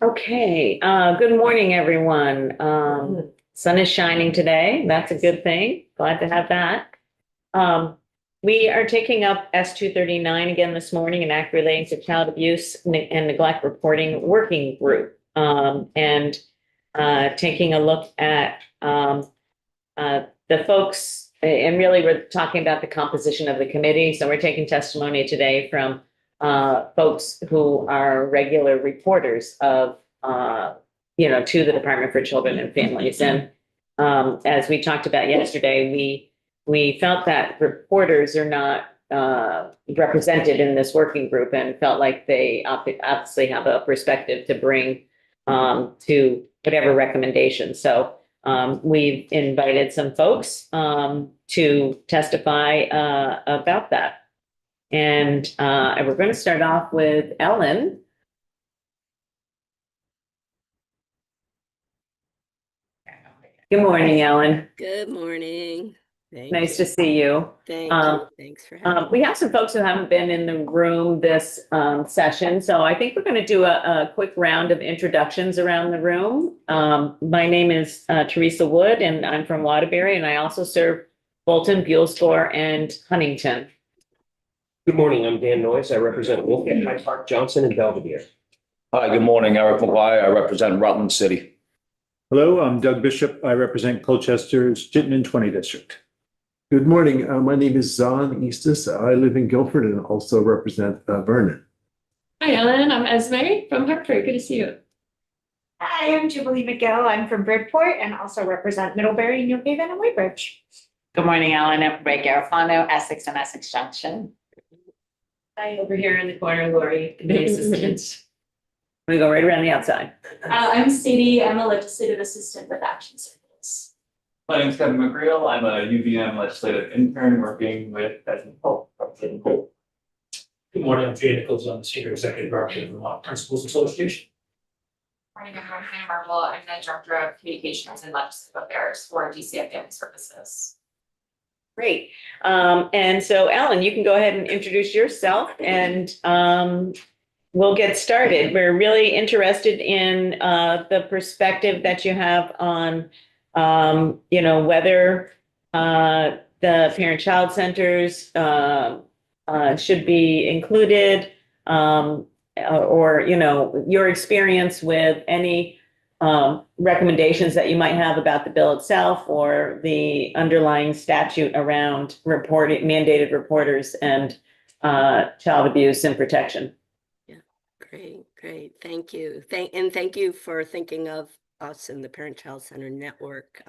Okay, good morning, everyone. Sun is shining today. That's a good thing. Glad to have that. Um, we are taking up S-239 again this morning, an act relating to child abuse and neglect reporting working group. And taking a look at the folks, and really we're talking about the composition of the committee. So we're taking testimony today from folks who are regular reporters of, to the Department for Children and Families. And as we talked about yesterday, we felt that reporters are not represented in this working group and felt like they obviously have a perspective to bring to whatever recommendation. So we've invited some folks to testify about that. And we're going to start off with Ellen. Good morning, Ellen. Good morning. Nice to see you. Thank you. Thanks for having me. We have some folks who haven't been in the room this session, so I think we're going to do a quick round of introductions around the room. My name is Teresa Wood, and I'm from Waterbury, and I also serve Bolton, Buellscore, and Huntington. Good morning, I'm Dan Noyes. I represent Wolfgate, Hyde Park, Johnson, and Belvedere. Hi, good morning. Eric McGuire. I represent Rutland City. Hello, I'm Doug Bishop. I represent Colchester's Chittenden 20 District. Good morning. My name is Zahn Eastis. I live in Guilford and also represent Vernon. Hi, Ellen. I'm Esme from Hartford. Good to see you. Hi, I'm Jubilee McGill. I'm from Bridport and also represent Middlebury, New Haven, and Weybridge. Good morning, Ellen. I'm Ray Garofano, Essex and Essex Junction. Hi, over here in the corner, Lori, committee assistant. We go right around the outside. I'm Sadie. I'm a legislative assistant with Action Circles. My name is Kevin McGreal. I'm a UVM legislative intern working with Desmond Polk from City Hall. Good morning, I'm Jay Nichols. I'm the Senior Executive Director of the Vermont Principals Association. Morning, everyone. I'm Marvel. I'm the Director of Communications and Legislative Affairs for DCF Family Services. Great. And so, Ellen, you can go ahead and introduce yourself and we'll get started. We're really interested in the perspective that you have on, whether the parent-child centers should be included or, your experience with any recommendations that you might have about the bill itself or the underlying statute around mandated reporters and child abuse and protection. Yeah, great. Thank you. Thank you for thinking of us in the Parent-Child Center Network.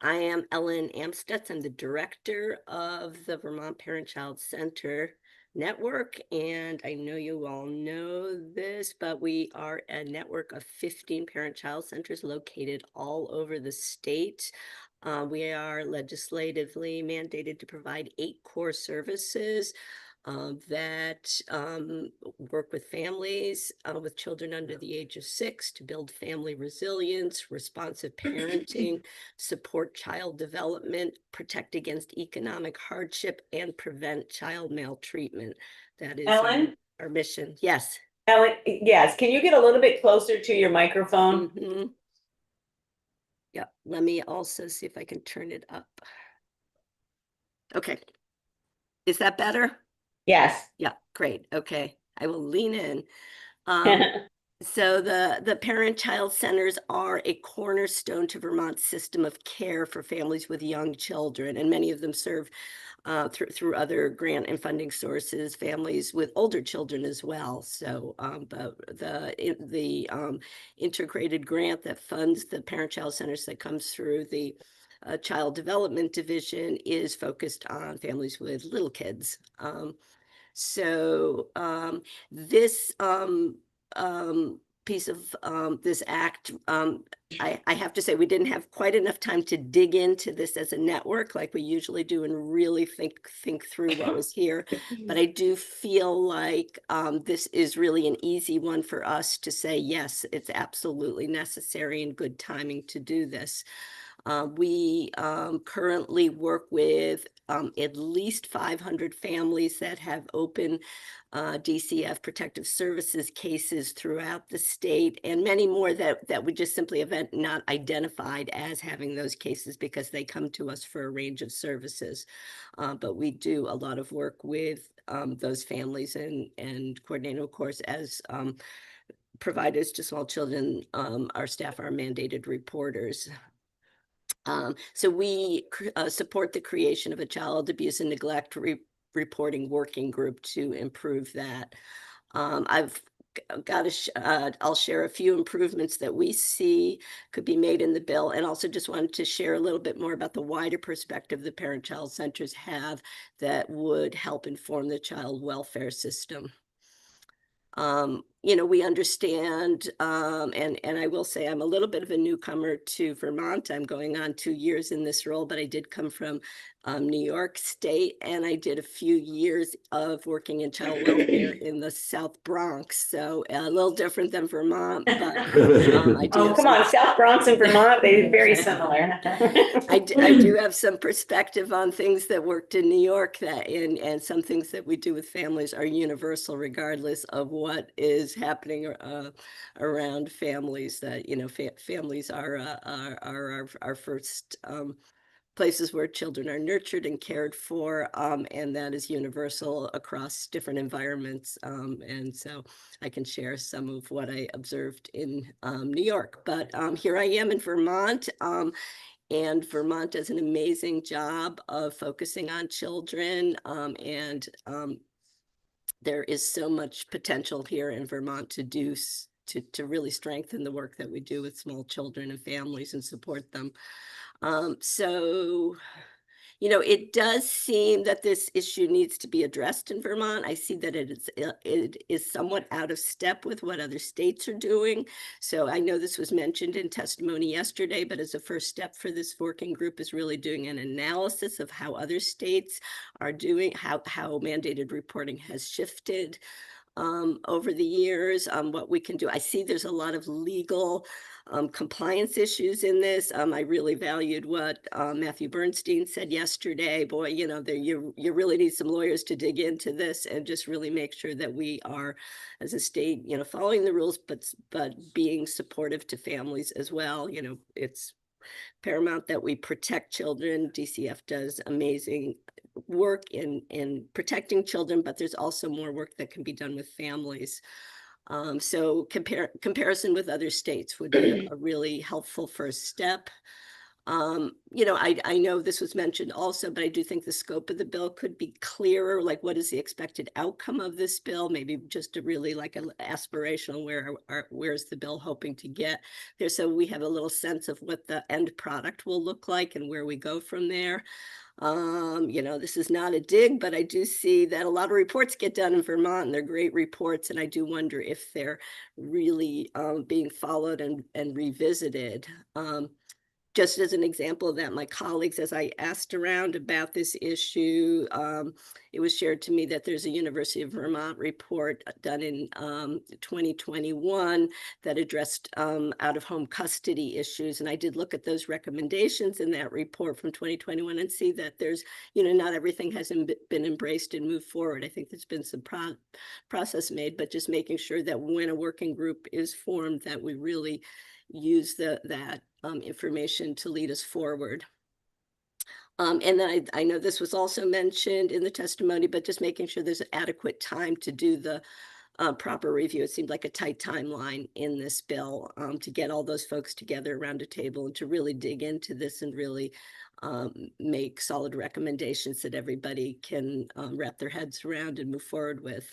I am Ellen Amstutz. I'm the director of the Vermont Parent-Child Center Network, and I know you all know this, but we are a network of 15 parent-child centers located all over the state. We are legislatively mandated to provide 8 core services that work with families with children under the age of 6 to build family resilience, responsive parenting, support child development, protect against economic hardship, and prevent child maltreatment. That is our mission. Yes. Ellen, yes. Can you get a little bit closer to your microphone? Mm-hmm. Yeah. Let me also see if I can turn it up. Okay. Is that better? Yes. Yeah, great. Okay, I will lean in. So the parent-child centers are a cornerstone to Vermont's system of care for families with young children, and many of them serve through other grant and funding sources, families with older children as well. So the integrated grant that funds the parent-child centers that comes through the Child Development Division is focused on families with little kids. So this piece of this act, I have to say we didn't have quite enough time to dig into this as a network like we usually do and really think through what was here. But I do feel like this is really an easy one for us to say, yes, it's absolutely necessary and good timing to do this. We currently work with at least 500 families that have open DCF protective services cases throughout the state, and many more that we just simply have not identified as having those cases because they come to us for a range of services. But we do a lot of work with those families and coordinating, of course, as providers to small children. Our staff are mandated reporters. So we support the creation of a child abuse and neglect reporting working group to improve that. I've got I'll share a few improvements that we see could be made in the bill, and also just wanted to share a little bit more about the wider perspective the parent-child centers have that would help inform the child welfare system. We understand, and I will say I'm a little bit of a newcomer to Vermont. I'm going on 2 years in this role, but I did come from New York State, and I did a few years of working in child welfare in the South Bronx. So a little different than Vermont, but I do. Oh, come on, South Bronx and Vermont, they're very similar. I do have some perspective on things that worked in New York and some things that we do with families are universal regardless of what is happening around families. That families are our first places where children are nurtured and cared for, and that is universal across different environments. And so I can share some of what I observed in New York, but here I am in Vermont. And Vermont does an amazing job of focusing on children, and there is so much potential here in Vermont to really strengthen the work that we do with small children and families and support them. So, it does seem that this issue needs to be addressed in Vermont. I see that it is somewhat out of step with what other states are doing. So I know this was mentioned in testimony yesterday, but as a first step for this working group is really doing an analysis of how other states are doing, how mandated reporting has shifted over the years, what we can do. I see there's a lot of legal compliance issues in this. I really valued what Matthew Bernstein said yesterday. Boy, you really need some lawyers to dig into this and just really make sure that we are, as a state, following the rules, but being supportive to families as well. It's paramount that we protect children. DCF does amazing work in protecting children, but there's also more work that can be done with families. So comparison with other states would be a really helpful first step. I know this was mentioned also, but I do think the scope of the bill could be clearer, like what is the expected outcome of this bill, maybe just a really like an aspirational where's the bill hoping to get there, so we have a little sense of what the end product will look like and where we go from there. This is not a dig, but I do see that a lot of reports get done in Vermont and they're great reports. And I do wonder if they're really being followed and revisited. Just as an example of that, my colleagues, as I asked around about this issue, it was shared to me that there's a University of Vermont report done in 2021 that addressed out-of-home custody issues. And I did look at those recommendations in that report from 2021 and see that there's, not everything hasn't been embraced and moved forward. I think there's been some process made, but just making sure that when a working group is formed, that we really use that information to lead us forward. And then I know this was also mentioned in the testimony, but just making sure there's adequate time to do the proper review. It seemed like a tight timeline in this bill to get all those folks together around a table and to really dig into this and really make solid recommendations that everybody can wrap their heads around and move forward with.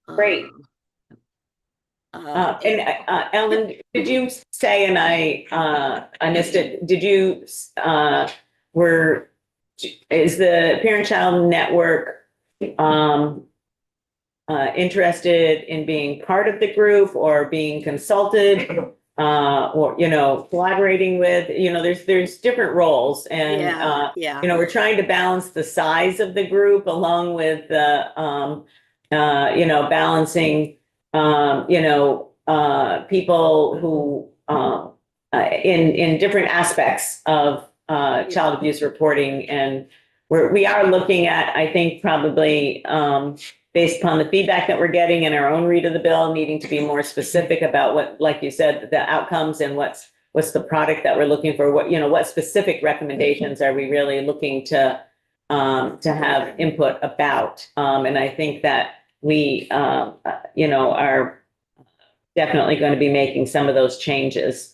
Great. Ellen, did you say, and I missed it, did you, is the Parent-Child Network interested in being part of the group or being consulted or, collaborating with, there's different roles and, we're trying to balance the size of the group along with the, balancing people who in different aspects of child abuse reporting. And we are looking at, I think, probably based upon the feedback that we're getting in our own read of the bill, needing to be more specific about what, like you said, the outcomes and what's the product that we're looking for, what specific recommendations are we really looking to have input about. And I think that we, are definitely going to be making some of those changes.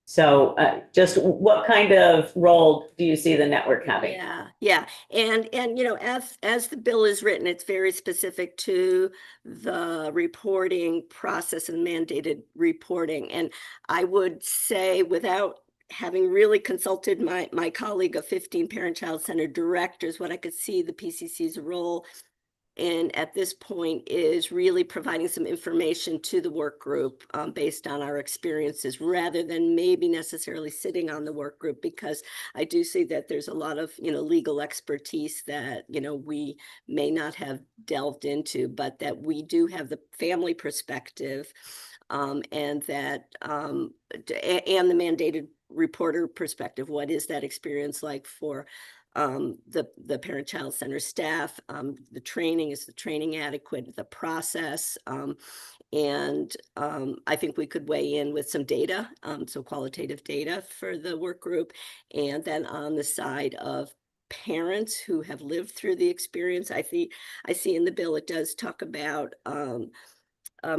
So just what kind of role do you see the network having? Yeah. And as the bill is written, it's very specific to the reporting process and mandated reporting. And I would say, without having really consulted my colleague of 15 parent-child center directors, what I could see the PCC's role and at this point is really providing some information to the work group based on our experiences, rather than maybe necessarily sitting on the work group, because I do see that there's a lot of legal expertise that we may not have delved into, but that we do have the family perspective and that and the mandated reporter perspective. What is that experience like for the parent-child center staff? The training, is the training adequate? The process, and I think we could weigh in with some data, so qualitative data for the work group. And then on the side of parents who have lived through the experience, I see in the bill it does talk about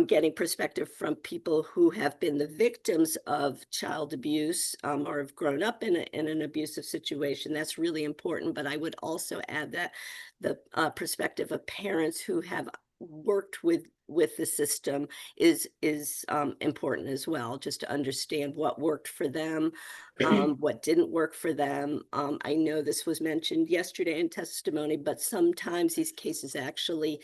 getting perspective from people who have been the victims of child abuse or have grown up in an abusive situation. That's really important. But I would also add that the perspective of parents who have worked with the system is important as well, just to understand what worked for them, what didn't work for them. I know this was mentioned yesterday in testimony, but sometimes these cases actually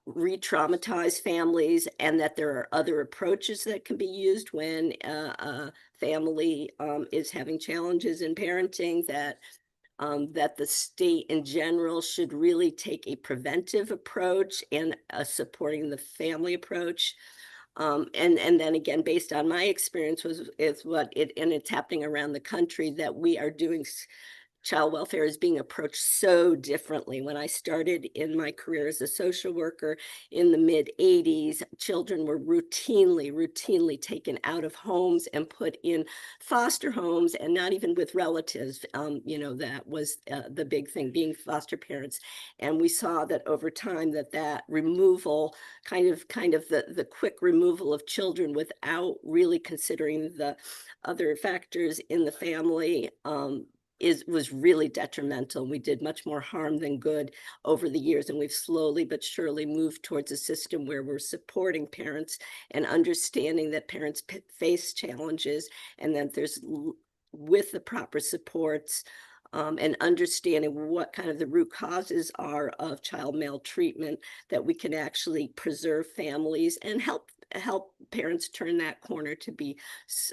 re-traumatize families, and that there are other approaches that can be used when a family is having challenges in parenting, that the state in general should really take a preventive approach and a supporting the family approach. And then again, based on my experience, and it's happening around the country, that we are doing child welfare is being approached so differently. When I started in my career as a social worker in the mid-'80s, children were routinely taken out of homes and put in foster homes, and not even with relatives. That was the big thing, being foster parents. And we saw that over time that removal, kind of the quick removal of children without really considering the other factors in the family, was really detrimental. We did much more harm than good over the years, and we've slowly but surely moved towards a system where we're supporting parents and understanding that parents face challenges, and that there's, with the proper supports and understanding what kind of the root causes are of child maltreatment, that we can actually preserve families and help parents turn that corner to be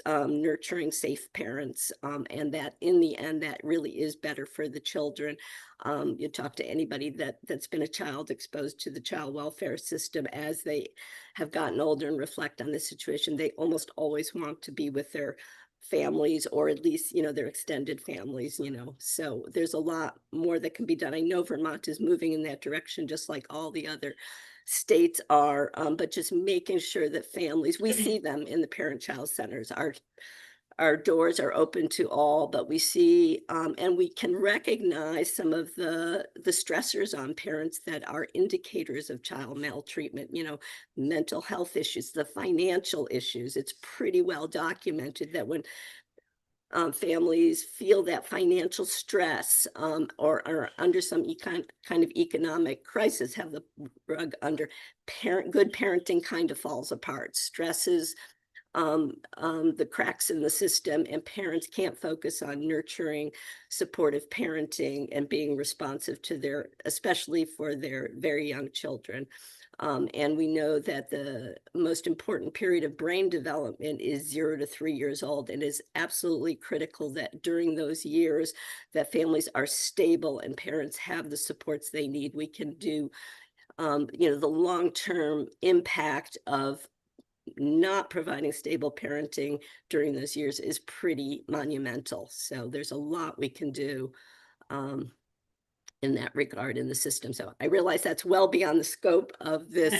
nurturing, safe parents, and that in the end, that really is better for the children. You talk to anybody that's been a child exposed to the child welfare system, as they have gotten older and reflect on the situation, they almost always want to be with their families, or at least their extended families. So there's a lot more that can be done. I know Vermont is moving in that direction, just like all the other states are, but just making sure that families, we see them in the parent-child centers. Our doors are open to all, but we see and we can recognize some of the stressors on parents that are indicators of child maltreatment, mental health issues, the financial issues. It's pretty well documented that when families feel that financial stress or are under some kind of economic crisis, have the rug under, good parenting kind of falls apart. Stresses the cracks in the system, and parents can't focus on nurturing, supportive parenting and being responsive to especially for their very young children. And we know that the most important period of brain development is 0 to 3 years old, and is absolutely critical that during those years that families are stable and parents have the supports they need. We can do, the long-term impact of not providing stable parenting during those years is pretty monumental. So there's a lot we can do in that regard in the system. So I realize that's well beyond the scope of this,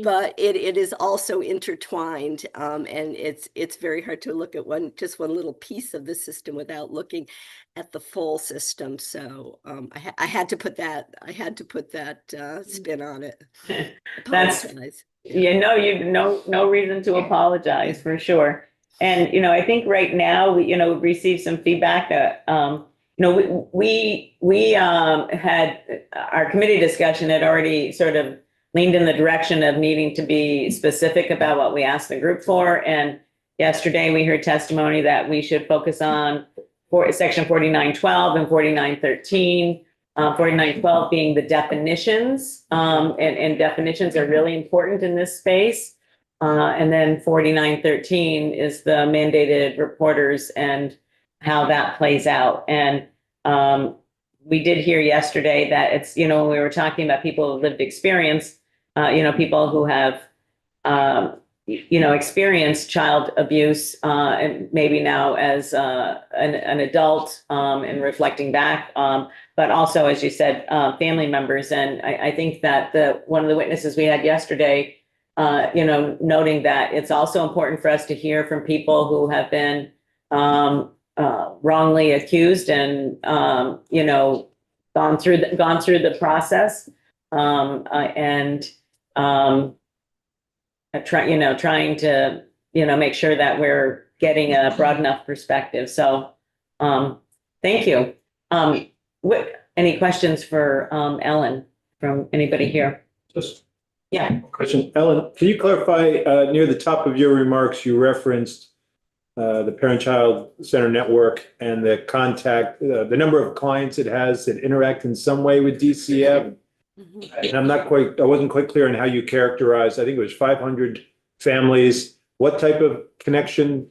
but it is also intertwined, and it's very hard to look at just one little piece of the system without looking at the full system. So I had to put that spin on it. That's- Apologize. No reason to apologize, for sure. And, I think right now, we've received some feedback that, we had, our committee discussion had already sort of leaned in the direction of needing to be specific about what we asked the group for. And yesterday we heard testimony that we should focus on section 4912 and 4913. 4912 being the definitions, and definitions are really important in this space. And then 4913 is the mandated reporters and how that plays out. And we did hear yesterday that it's, when we were talking about people with lived experience, people who have, experienced child abuse, and maybe now as an adult, and reflecting back, but also, as you said, family members. And I think that one of the witnesses we had yesterday, noting that it's also important for us to hear from people who have been wrongly accused and, gone through the process, and trying to, make sure that we're getting a broad enough perspective. So, thank you. Any questions for Ellen from anybody here? Just Yeah. question, Ellen, can you clarify, near the top of your remarks, you referenced the Parent-Child Center Network and the the number of clients it has that interact in some way with DCF. And I wasn't quite clear on how you characterized, I think it was 500 families. What type of connection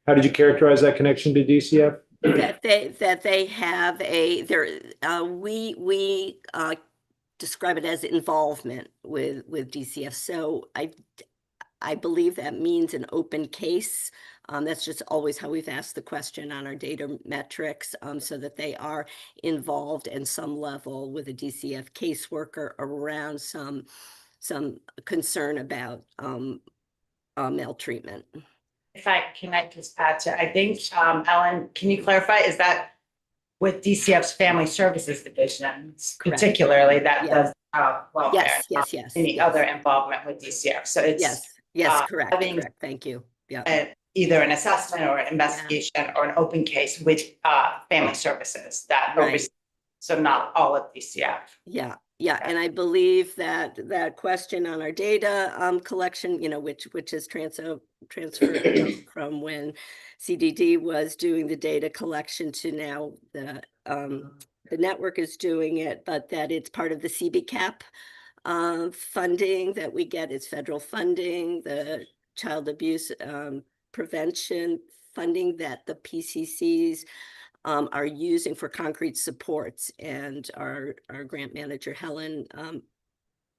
how did you characterize that connection to DCF? That they have we describe it as involvement with DCF. So I believe that means an open case. That's just always how we've asked the question on our data metrics, so that they are involved in some level with a DCF caseworker around some concern about maltreatment. If I connect this, Pat, I think, Ellen, can you clarify, is that with DCF's Family Services Division, Correct. Particularly that Yes. does welfare? Yes. Any other involvement with DCF? So it's Correct. having Thank you. Yeah. either an assessment or an investigation or an open case with Family Services that Right. oversees, so not all of DCF. Yeah. And I believe that question on our data collection, which is transferred from when CDD was doing the data collection to now the network is doing it, but that it's part of the CBCAP funding that we get. It's federal funding, the child abuse prevention funding that the PCCs are using for concrete supports, and our grant manager Helen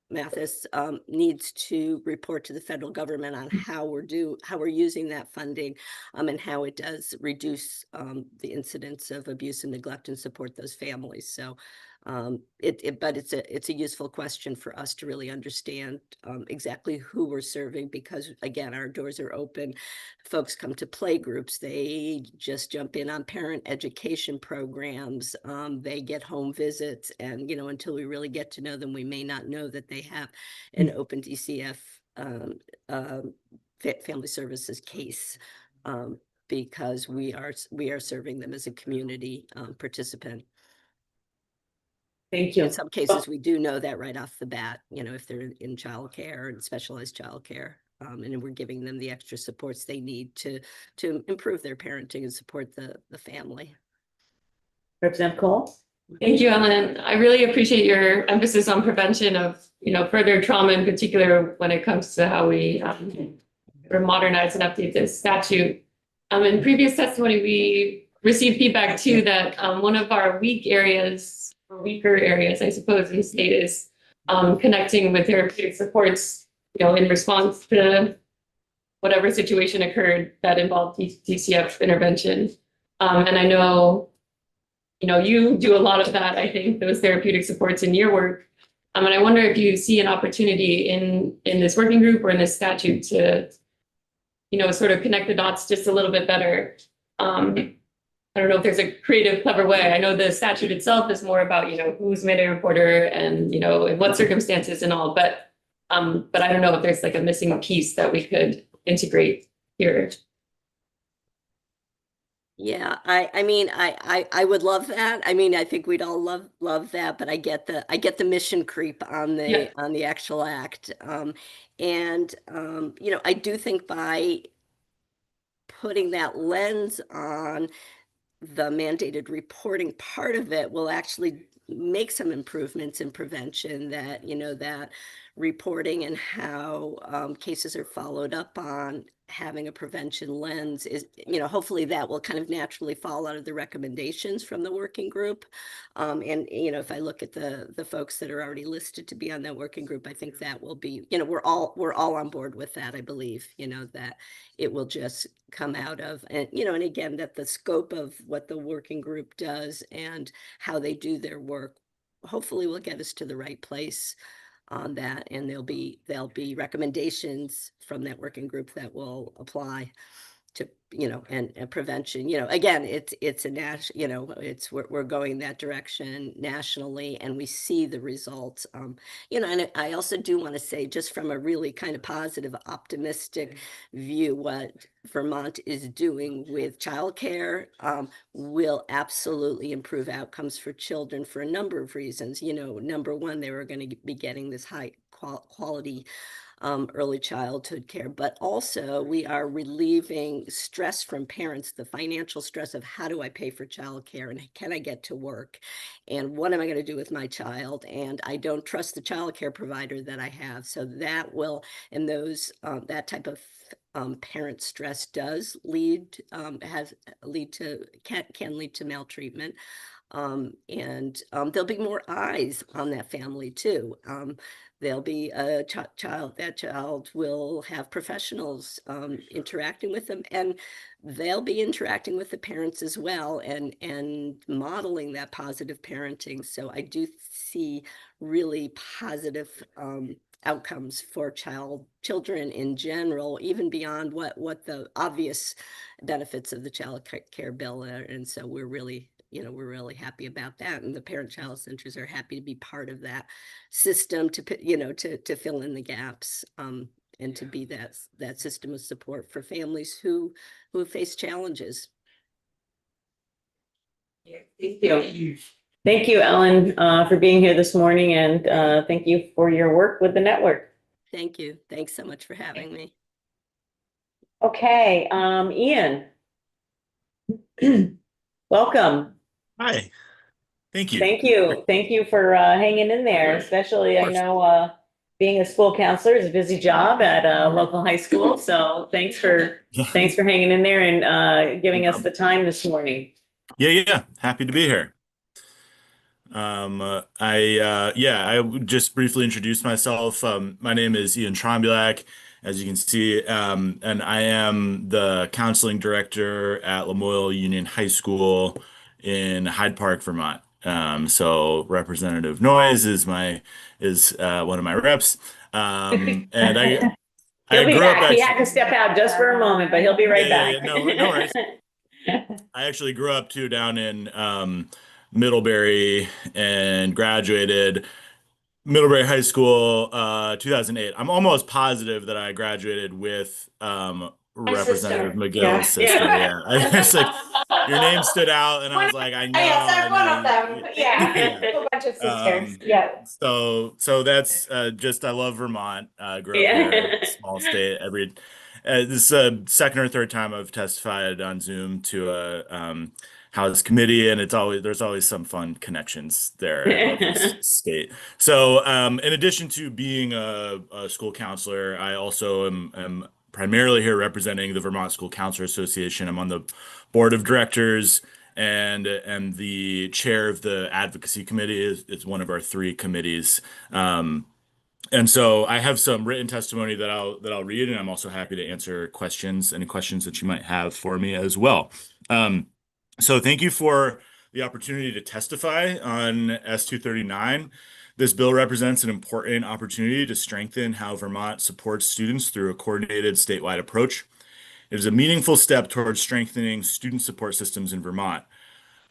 Mathis needs to report to the federal government on how we're using that funding, and how it does reduce the incidence of abuse and neglect and support those families. So but it's a useful question for us to really understand exactly who we're serving, because again, our doors are open. Folks come to play groups, they just jump in on parent education programs, they get home visits, and until we really get to know them, we may not know that they have an open DCF family services case, because we are serving them as a community participant. Thank you. In some cases, we do know that right off the bat, if they're in childcare and specialized childcare, and we're giving them the extra supports they need to improve their parenting and support the family. Representative Cole? Thank you, Ellen. I really appreciate your emphasis on prevention of, further trauma, in particular when it comes to how we modernize and update this statute. In previous testimony, we received feedback too that one of our weaker areas, I suppose, in the state is connecting with therapeutic supports in response to whatever situation occurred that involved DCF intervention. And I know, you do a lot of that, I think, those therapeutic supports in your work. And I wonder if you see an opportunity in this working group or in this statute to, sort of connect the dots just a little bit better. I don't know if there's a creative, clever way. I know the statute itself is more about, who's made a reporter and, in what circumstances and all, but I don't know if there's like a missing piece that we could integrate here. Yeah, I mean, I would love that. I mean, I think we'd all love that, but I get the mission creep on the actual act. I do think by putting that lens on the mandated reporting part of it will actually make some improvements in prevention, that that reporting and how cases are followed up on having a prevention lens is, hopefully that will kind of naturally fall out of the recommendations from the working group. If I look at the folks that are already listed to be on that working group, I think that will be, we're all on board with that. I believe, that it will just come out of, and again, that the scope of what the working group does and how they do their work hopefully will get us to the right place on that, and there'll be recommendations from that working group that will apply to and prevention. Again, it's a national, we're going that direction nationally, and we see the results. And I also do want to say, just from a really kind of positive, optimistic view, what Vermont is doing with childcare will absolutely improve outcomes for children for a number of reasons. Number one, they were going to be getting this high quality early childhood care, but also we are relieving stress from parents, the financial stress of how do I pay for childcare and can I get to work and what am I going to do with my child, and I don't trust the childcare provider that I have. So that will, and those that type of parent stress does lead can lead to maltreatment. There'll be more eyes on that family too. There'll be a that child will have professionals interacting with them, and they'll be interacting with the parents as well, and modeling that positive parenting. So I do see really positive outcomes for children in general, even beyond what the obvious benefits of the child care bill are. And so we're really happy about that, and the parent-child centers are happy to be part of that system to fill in the gaps and to be that system of support for families who face challenges. Thank you. Thank you, Ellen, for being here this morning, and thank you for your work with the network. Thank you. Thanks so much for having me. Okay, Ian. Welcome. Hi. Thank you. Thank you. Thank you for hanging in there, especially I know being a school counselor is a busy job at a local high school. So thanks for hanging in there and giving us the time this morning. Yeah. Happy to be here. I would just briefly introduce myself. My name is Ian Trombulak, as you can see, and I am the counseling director at Lamoille Union High School in Hyde Park, Vermont. So Representative Noyes is one of my reps. And He'll be back. He had to step out just for a moment, but he'll be right back. No worries. I actually grew up too down in Middlebury and graduated Middlebury High School 2008. I'm almost positive that I graduated with Representative McGill's sister. Yeah. It's like your name stood out, and I was like, I know. Yes, I'm one of them. Yeah. A bunch of sisters. Yeah. So that's just, I love Vermont. Grew up here, small state. This is the second or third time I've testified on Zoom to a House committee, and there's always some fun connections there. I love this state. So in addition to being a school counselor, I also am primarily here representing the Vermont School Counselor Association. I'm on the board of directors and the chair of the advocacy committee. It's one of our three committees. And so I have some written testimony that I'll read, and I'm also happy to answer questions, any questions that you might have for me as well. So thank you for the opportunity to testify on S239. This bill represents an important opportunity to strengthen how Vermont supports students through a coordinated statewide approach. It is a meaningful step towards strengthening student support systems in Vermont.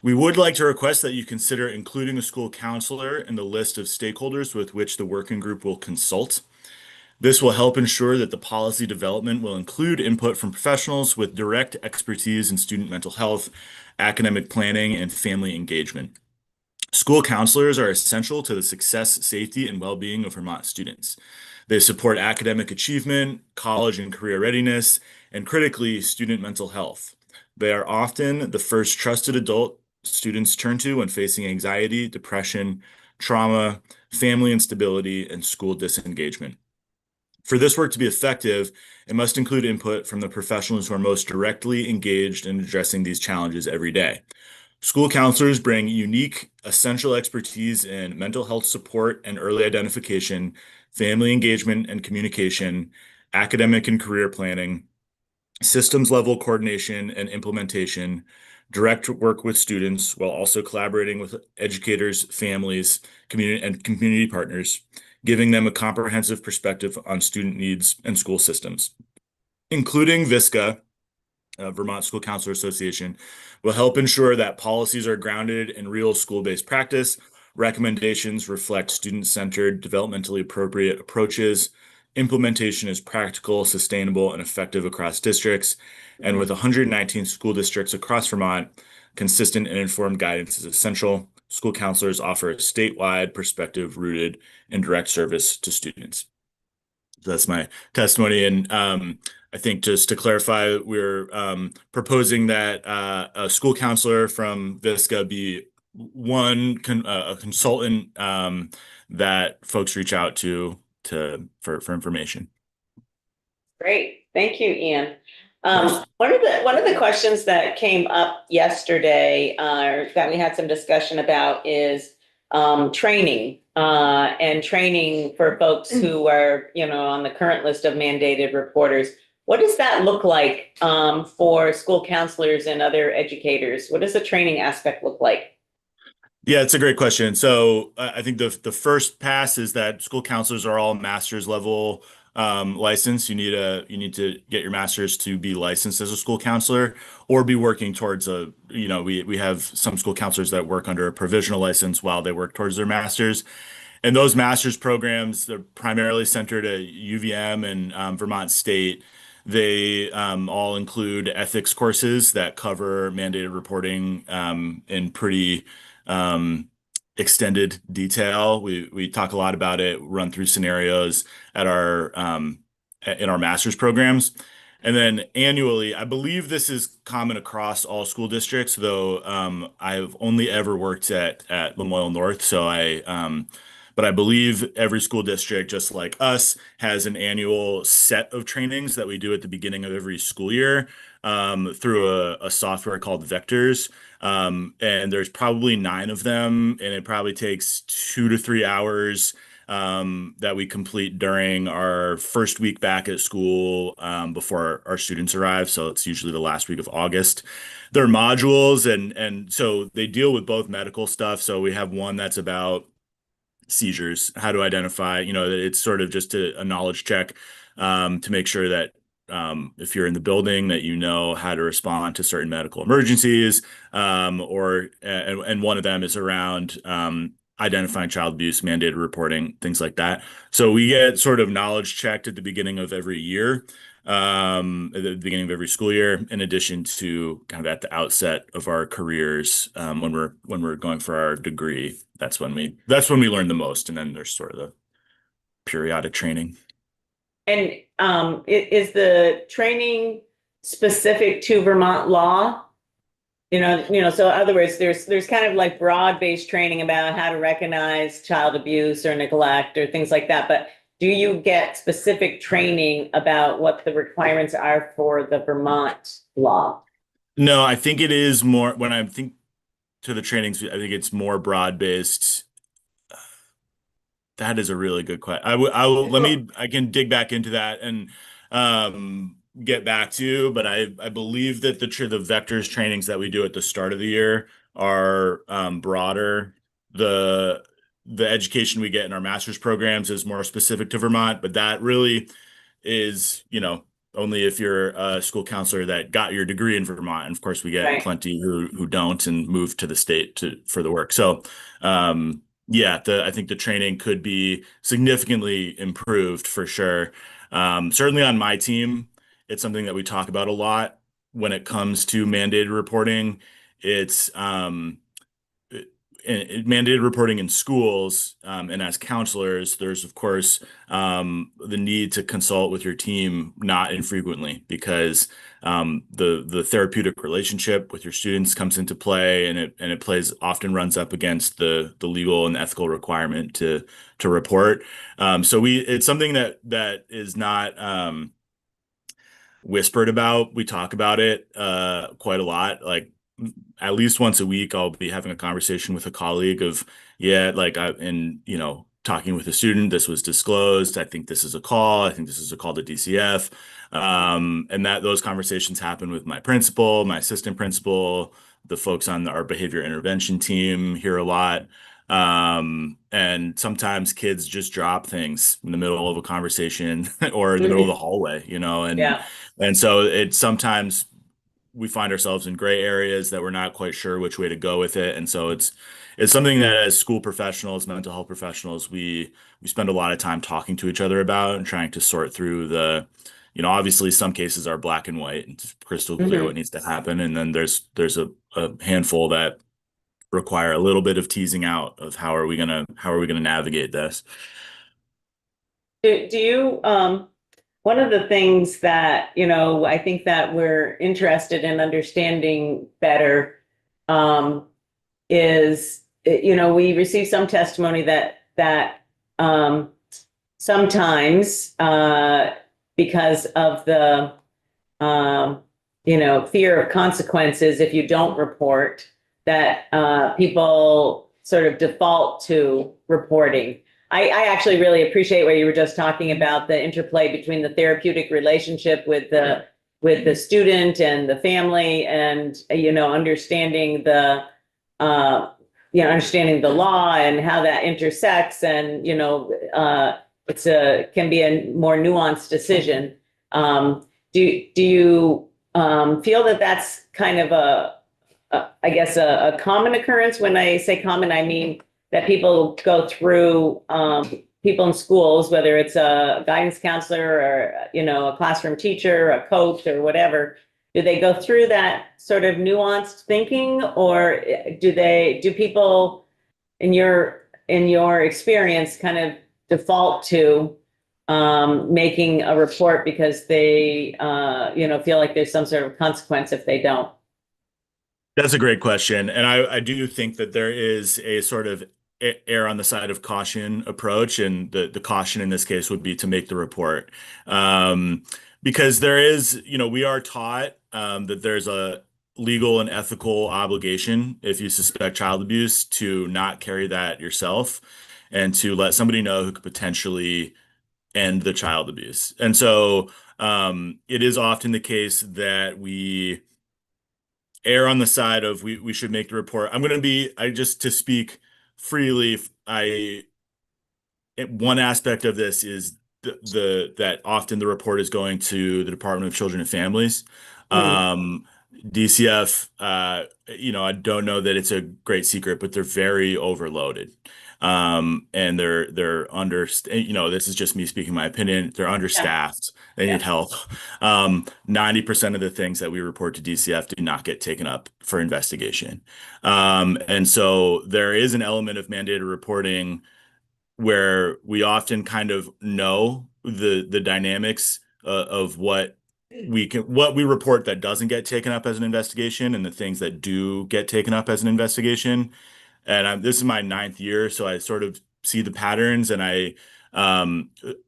We would like to request that you consider including a school counselor in the list of stakeholders with which the working group will consult. This will help ensure that the policy development will include input from professionals with direct expertise in student mental health, academic planning, and family engagement. School counselors are essential to the success, safety, and well-being of Vermont students. They support academic achievement, college and career readiness, and critically, student mental health. They are often the first trusted adult students turn to when facing anxiety, depression, trauma, family instability, and school disengagement. For this work to be effective, it must include input from the professionals who are most directly engaged in addressing these challenges every day. School counselors bring unique, essential expertise in mental health support and early identification, family engagement and communication, academic and career planning, systems level coordination and implementation, direct work with students while also collaborating with educators, families, community partners, giving them a comprehensive perspective on student needs and school systems. Including VSCA, Vermont School Counselor Association, will help ensure that policies are grounded in real school-based practice, recommendations reflect student-centered, developmentally appropriate approaches, implementation is practical, sustainable, and effective across districts, and with 119 school districts across Vermont, consistent and informed guidance is essential. School counselors offer a statewide perspective rooted in direct service to students. So that's my testimony. And I think just to clarify, we're proposing that a school counselor from VSCA be a consultant that folks reach out to for information. Great, thank you, Ian. One of the questions that came up yesterday, that we had some discussion about is training and training for folks who are, on the current list of mandated reporters. What does that look like for school counselors and other educators? What does the training aspect look like? Yeah, it's a great question. So I think the first pass is that school counselors are all master's level licensed. You need to get your master's to be licensed as a school counselor or be working towards we have some school counselors that work under a provisional license while they work towards their master's. And those master's programs, they're primarily centered at UVM and Vermont State. They all include ethics courses that cover mandated reporting in pretty extended detail. We talk a lot about it, run through scenarios at in our master's programs. And then annually, I believe this is common across all school districts, though I've only ever worked at Lamoille North. So but I believe every school district, just like us, has an annual set of trainings that we do at the beginning of every school year through a software called Vectors. And there's probably 9 of them, and it probably takes 2 to 3 hours that we complete during our first week back at school before our students arrive. So it's usually the last week of August. They're modules, and so they deal with both medical stuff. So we have one that's about seizures, how to identify, it's sort of just a knowledge check to make sure that if you're in the building that you know how to respond to certain medical emergencies, and one of them is around identifying child abuse, mandated reporting, things like that. So we get sort of knowledge checked at the beginning of every year, at the beginning of every school year, in addition to kind of at the outset of our careers, when we're going for our degree. That's when we learn the most, and then there's sort of the periodic training. And is the training specific to Vermont law? So in other words, there's kind of like broad-based training about how to recognize child abuse or neglect or things like that. But do you get specific training about what the requirements are for the Vermont law? No, I think it is more, when I think to the trainings, I think it's more broad-based that is a really good question. I can dig back into that and get back to you, but I believe that the vectors trainings that we do at the start of the year are broader. The education we get in our master's programs is more specific to Vermont, but that really is, only if you're a school counselor that got your degree in Vermont. And of course, we get Right. plenty who don't and move to the state for the work. So, yeah, I think the training could be significantly improved for sure. Certainly on my team, it's something that we talk about a lot when it comes to mandated reporting. It's mandated reporting in schools, and as counselors, there's of course the need to consult with your team not infrequently, because the therapeutic relationship with your students comes into play, and it often runs up against the legal and ethical requirement to report. So it's something that is not whispered about. We talk about it quite a lot. Like, at least once a week, I'll be having a conversation with a colleague of, talking with a student, this was disclosed. I think this is a call. I think this is a call to DCF. And those conversations happen with my principal, my assistant principal, the folks on our behavior intervention team here a lot. And sometimes kids just drop things in the middle of a conversation or in the middle of the hallway, and so it's sometimes we find ourselves in gray areas that we're not quite sure which way to go with it. And so it's something that as school professionals, mental health professionals, we spend a lot of time talking to each other about and trying to sort through obviously some cases are black and white and it's crystal clear what needs to happen. And then there's a handful that require a little bit of teasing out of how are we gonna navigate this. Do you, one of the things that, I think that we're interested in understanding better is, we receive some testimony that sometimes because of the, fear of consequences, if you don't report, that people sort of default to reporting. I actually really appreciate what you were just talking about, the interplay between the therapeutic relationship with the student and the family, and understanding the law and how that intersects, and can be a more nuanced decision. Do you feel that that's kind of a common occurrence? When I say common, I mean that people go through, people in schools, whether it's a guidance counselor or, a classroom teacher, a coach or whatever, do they go through that sort of nuanced thinking, or do people in your experience kind of default to making a report because they, feel like there's some sort of consequence if they don't? That's a great question. And I do think that there is a sort of err on the side of caution approach. And the caution in this case would be to make the report. Because there is, we are taught that there's a legal and ethical obligation, if you suspect child abuse, to not carry that yourself and to let somebody know who could potentially end the child abuse. And so it is often the case that we err on the side of we should make the report. Just to speak freely, one aspect of this is that often the report is going to the Department of Children and Families. DCF, I don't know that it's a great secret, but they're very overloaded. And they're under, this is just me speaking my opinion. They're understaffed. They need help. 90% of the things that we report to DCF do not get taken up for investigation. And so there is an element of mandated reporting where we often kind of know the dynamics of what we report that doesn't get taken up as an investigation and the things that do get taken up as an investigation. And this is my 9th year, so I sort of see the patterns. And I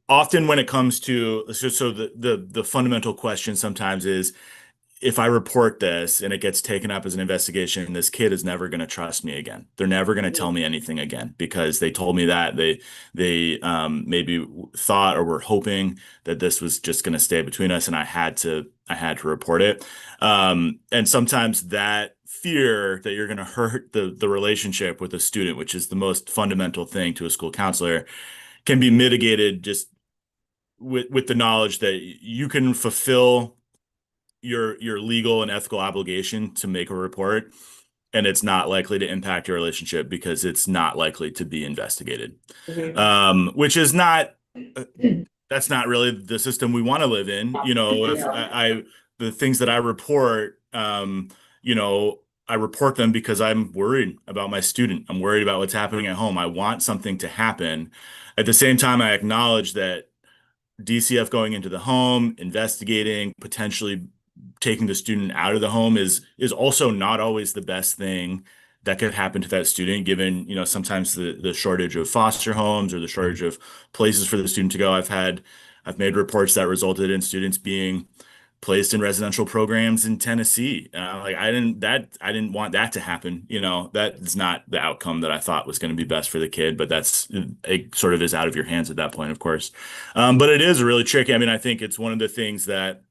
often when it comes to, so the fundamental question sometimes is if I report this and it gets taken up as an investigation, this kid is never going to trust me again. They're never going to tell me anything again because they told me that they maybe thought or were hoping that this was just going to stay between us, and I had to report it. And sometimes that fear that you're going to hurt the relationship with a student, which is the most fundamental thing to a school counselor, can be mitigated just with the knowledge that you can fulfill your legal and ethical obligation to make a report, and it's not likely to impact your relationship because it's not likely to be investigated. Which is not that's not really the system we want to live in. You know, if the things that I report, you know, I report them because I'm worried about my student. I'm worried about what's happening at home. I want something to happen. At the same time, I acknowledge that DCF going into the home, investigating, potentially taking the student out of the home is also not always the best thing that could happen to that student, given, you know, sometimes the shortage of foster homes or the shortage of places for the student to go. I've made reports that resulted in students being placed in residential programs in Tennessee. Like I didn't want that to happen. You know, that is not the outcome that I thought was going to be best for the kid, but it sort of is out of your hands at that point, of course. But it is really tricky. I mean, I think it's one of the things that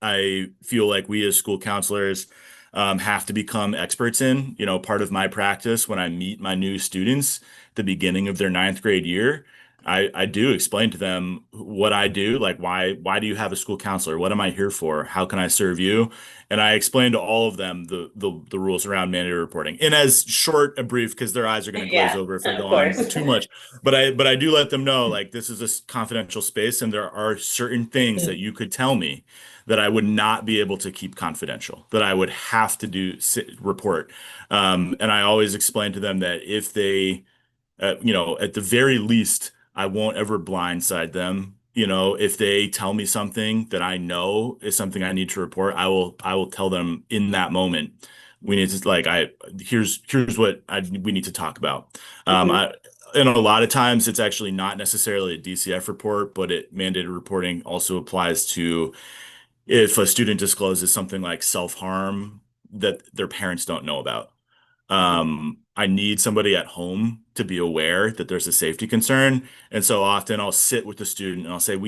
I feel like we as school counselors have to become experts in. You know, part of my practice when I meet my new students at the beginning of their 9th grade year, I do explain to them what I do, like why do you have a school counselor? What am I here for? How can I serve you? And I explain to all of them the rules around mandatory reporting in as short a brief, because their eyes are going to glaze over if I go on too much. But I do let them know, like, this is a confidential space, and there are certain things that you could tell me that I would not be able to keep confidential, that I would have to report. And I always explain to them that if they, you know, at the very least, I won't ever blindside them. You know, if they tell me something that I know is something I need to report, I will tell them in that moment. We need to here's what we need to talk about. And a lot of times it's actually not necessarily a DCF report, but mandated reporting also applies to if a student discloses something like self-harm that their parents don't know about. I need somebody at home to be aware that there's a safety concern. And so often I'll sit with the student and I'll say,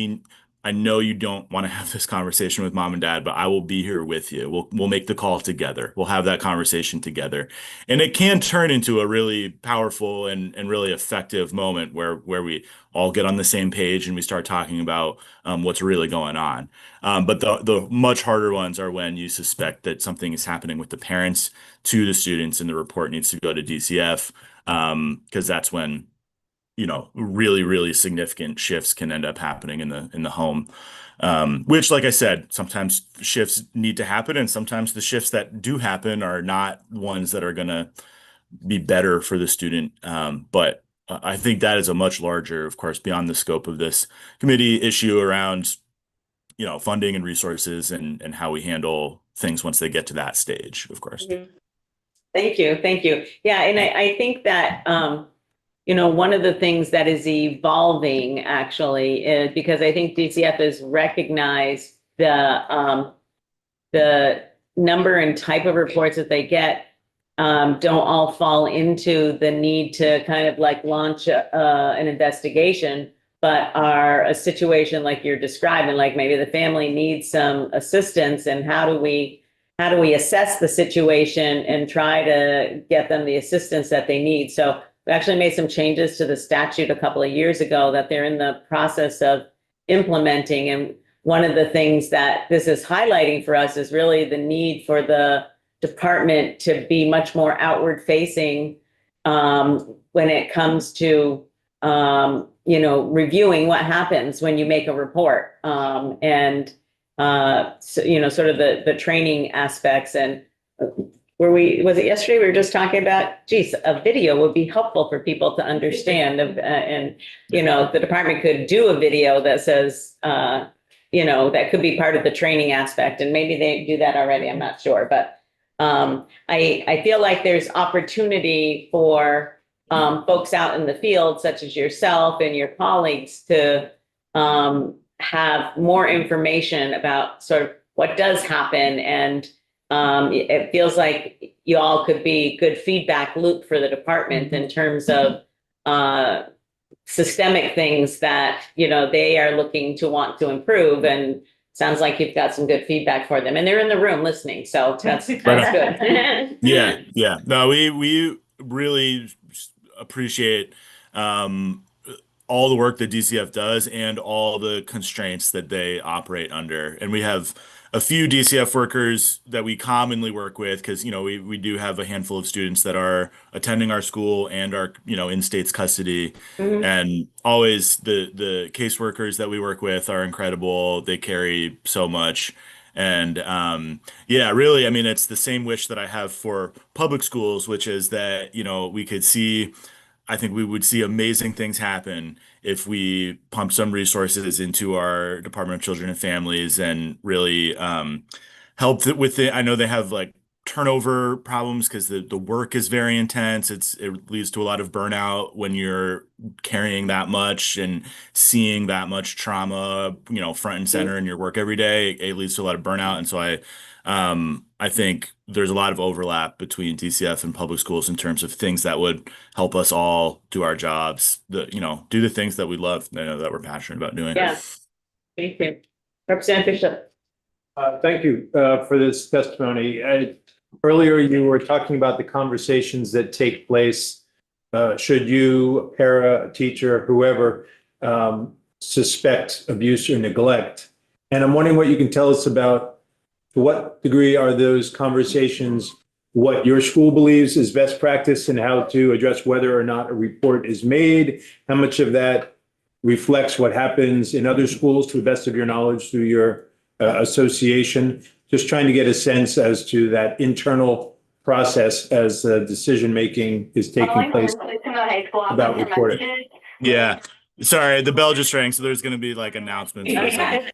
I know you don't want to have this conversation with mom and dad, but I will be here with you. We'll make the call together. We'll have that conversation together. And it can turn into a really powerful and really effective moment where we all get on the same page and we start talking about what's really going on. But the much harder ones are when you suspect that something is happening with the parents to the students and the report needs to go to DCF, because that's when, you know, really, really significant shifts can end up happening in the home. Which, like I said, sometimes shifts need to happen, and sometimes the shifts that do happen are not ones that are going to be better for the student. But I think that is a much larger, of course, beyond the scope of this committee issue around, you know, funding and resources and how we handle things once they get to that stage, of course. Thank you. Thank you. Yeah. And I think that, you know, one of the things that is evolving actually is because I think DCF has recognized the number and type of reports that they get don't all fall into the need to kind of like launch an investigation, but are a situation like you're describing, like maybe the family needs some assistance, and how do we assess the situation and try to get them the assistance that they need? So we actually made some changes to the statute a couple of years ago that they're in the process of implementing. And one of the things that this is highlighting for us is really the need for the department to be much more outward facing when it comes to, you know, reviewing what happens when you make a report. So, you know, sort of the training aspects. And was it yesterday we were just talking about, geez, a video would be helpful for people to understand and, you know, the department could do a video that says, you know, that could be part of the training aspect, and maybe they do that already. I'm not sure, but I feel like there's opportunity for folks out in the field, such as yourself and your colleagues, to have more information about sort of what does happen. And it feels like you all could be good feedback loop for the department in terms of systemic things that, you know, they are looking to want to improve. And sounds like you've got some good feedback for them, and they're in the room listening. So that's good. Yeah. Yeah. No, we really appreciate all the work that DCF does and all the constraints that they operate under. And we have a few DCF workers that we commonly work with because, you know, we do have a handful of students that are attending our school and are, you know, in state's custody. And always the caseworkers that we work with are incredible. They carry so much. And yeah, really, I mean, it's the same wish that I have for public schools, which is that, you know, I think we would see amazing things happen if we pump some resources into our Department of Children and Families and really help with it. I know they have like turnover problems because the work is very intense. It leads to a lot of burnout when you're carrying that much and seeing that much trauma, you know, front and center in your work every day. It leads to a lot of burnout. And so I think there's a lot of overlap between DCF and public schools in terms of things that would help us all do our jobs, you know, do the things that we love, you know, that we're passionate about doing. Yeah. Thank you. Representative Bishop. Thank you for this testimony. Earlier, you were talking about the conversations that take place should you, a para, a teacher, whoever, suspect abuse or neglect. And I'm wondering what you can tell us about to what degree are those conversations what your school believes is best practice and how to address whether or not a report is made? How much of that reflects what happens in other schools to the best of your knowledge through your association? Just trying to get a sense as to that internal process as decision-making is taking place about reporting. Yeah. Sorry, the bell just rang, so there's going to be like announcements. For a second.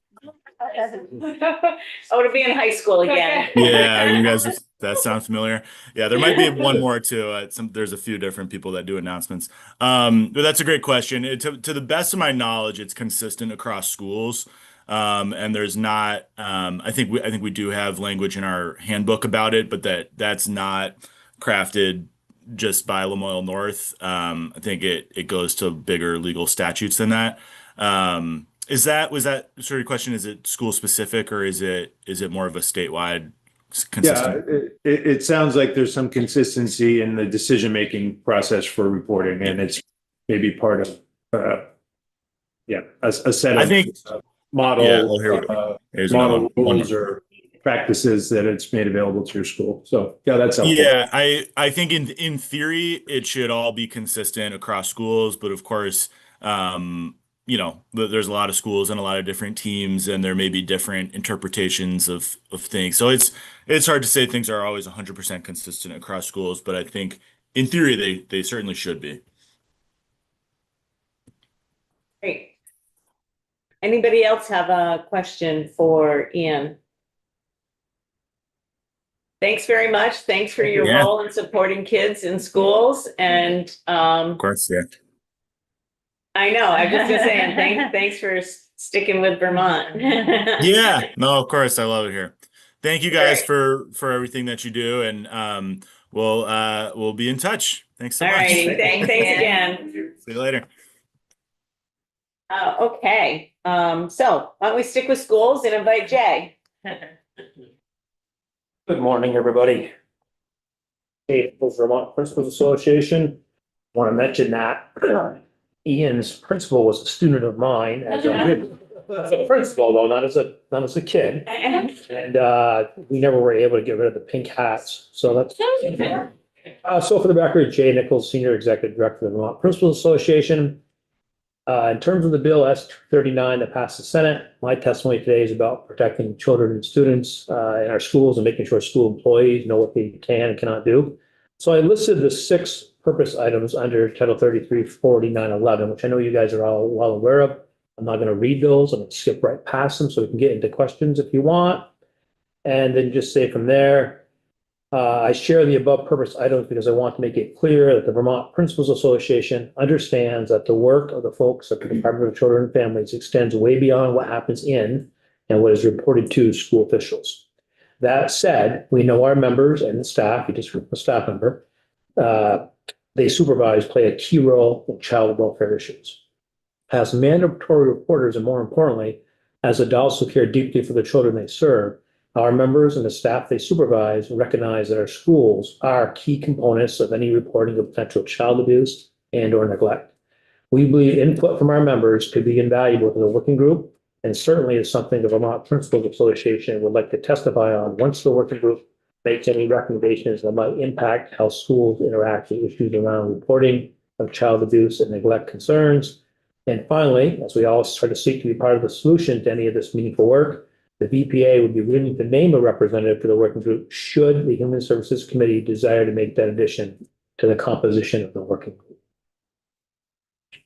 Oh, to be in high school again. Yeah, you guys, that sounds familiar. Yeah, there might be one more too. There's a few different people that do announcements. But that's a great question. To the best of my knowledge, it's consistent across schools. And there's not, I think we do have language in our handbook about it, but that's not crafted just by Lamoille North. I think it goes to bigger legal statutes than that. Was that sort of your question? Is it school specific or is it more of a statewide consistent? Yeah, it sounds like there's some consistency in the decision-making process for reporting, and it's maybe part of, a set of, I think, model rules one. or practices that it's made available to your school. So yeah, that's helpful. Yeah, I think in theory it should all be consistent across schools, but of course, you know, there's a lot of schools and a lot of different teams, and there may be different interpretations of things. So it's hard to say things are always 100% consistent across schools, but I think in theory they certainly should be. Great. Anybody else have a question for Ian? Thanks very much. Thanks for your role in supporting kids in schools. And of course, yeah. I know. I was just gonna say, thanks for sticking with Vermont. Yeah, no, of course, I love it here. Thank you guys for everything that you do, and we'll be in touch. Thanks so much. All right, thanks again. See you later. Okay, so why don't we stick with schools and invite Jay? Good morning, everybody. Hey, Vermont Principals Association. Want to mention that Ian's principal was a student of mine as a principal, though, not as a kid. And we never were able to get rid of the pink hats. So that's so for the record, Jay Nichols, Senior Executive Director of the Vermont Principals Association. In terms of the bill S39 that passed the Senate, my testimony today is about protecting children and students in our schools and making sure school employees know what they can and cannot do. So I listed the 6 purpose items under Title 33, 4911, which I know you guys are all well aware of. I'm not going to read those. I'm going to skip right past them so we can get into questions if you want. And then just say from there, I share the above purpose items because I want to make it clear that the Vermont Principals Association understands that the work of the folks at the Department of Children and Families extends way beyond what happens in and what is reported to school officials. That said, we know our members and the staff, you just a staff member, they supervise, play a key role in child welfare issues. As mandatory reporters, and more importantly, as adults who care deeply for the children they serve, our members and the staff they supervise recognize that our schools are key components of any reporting of potential child abuse and or neglect. We believe input from our members could be invaluable to the working group, and certainly is something the Vermont Principals Association would like to testify on once the working group makes any recommendations that might impact how schools interact with issues around reporting of child abuse and neglect concerns. And finally, as we all try to seek to be part of the solution to any of this meaningful work, the VPA would be willing to name a representative to the working group should the Human Services Committee desire to make that addition to the composition of the working group.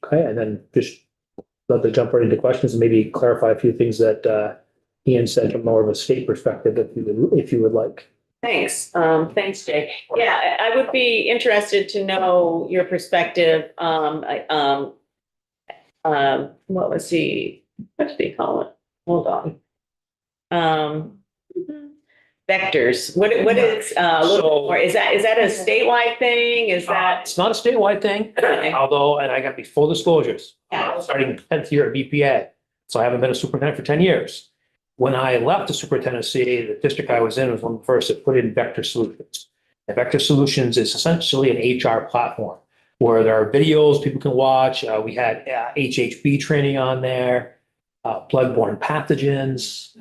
Okay, and then just love to jump right into questions and maybe clarify a few things that Ian said from more of a state perspective, if you would like. Thanks. Thanks, Jay. Yeah, I would be interested to know your perspective. What was what did he call it? Hold on. Vectors. What is a little bit more? Is that a statewide thing? Is that? It's not a statewide thing, although, and I got to be full disclosures, starting 10th year at VPA. So I haven't been a superintendent for 10 years. When I left the superintendency, the district I was in was one of the first that put in Vector Solutions. And Vector Solutions is essentially an HR platform where there are videos people can watch. We had HHB training on there, bloodborne pathogens,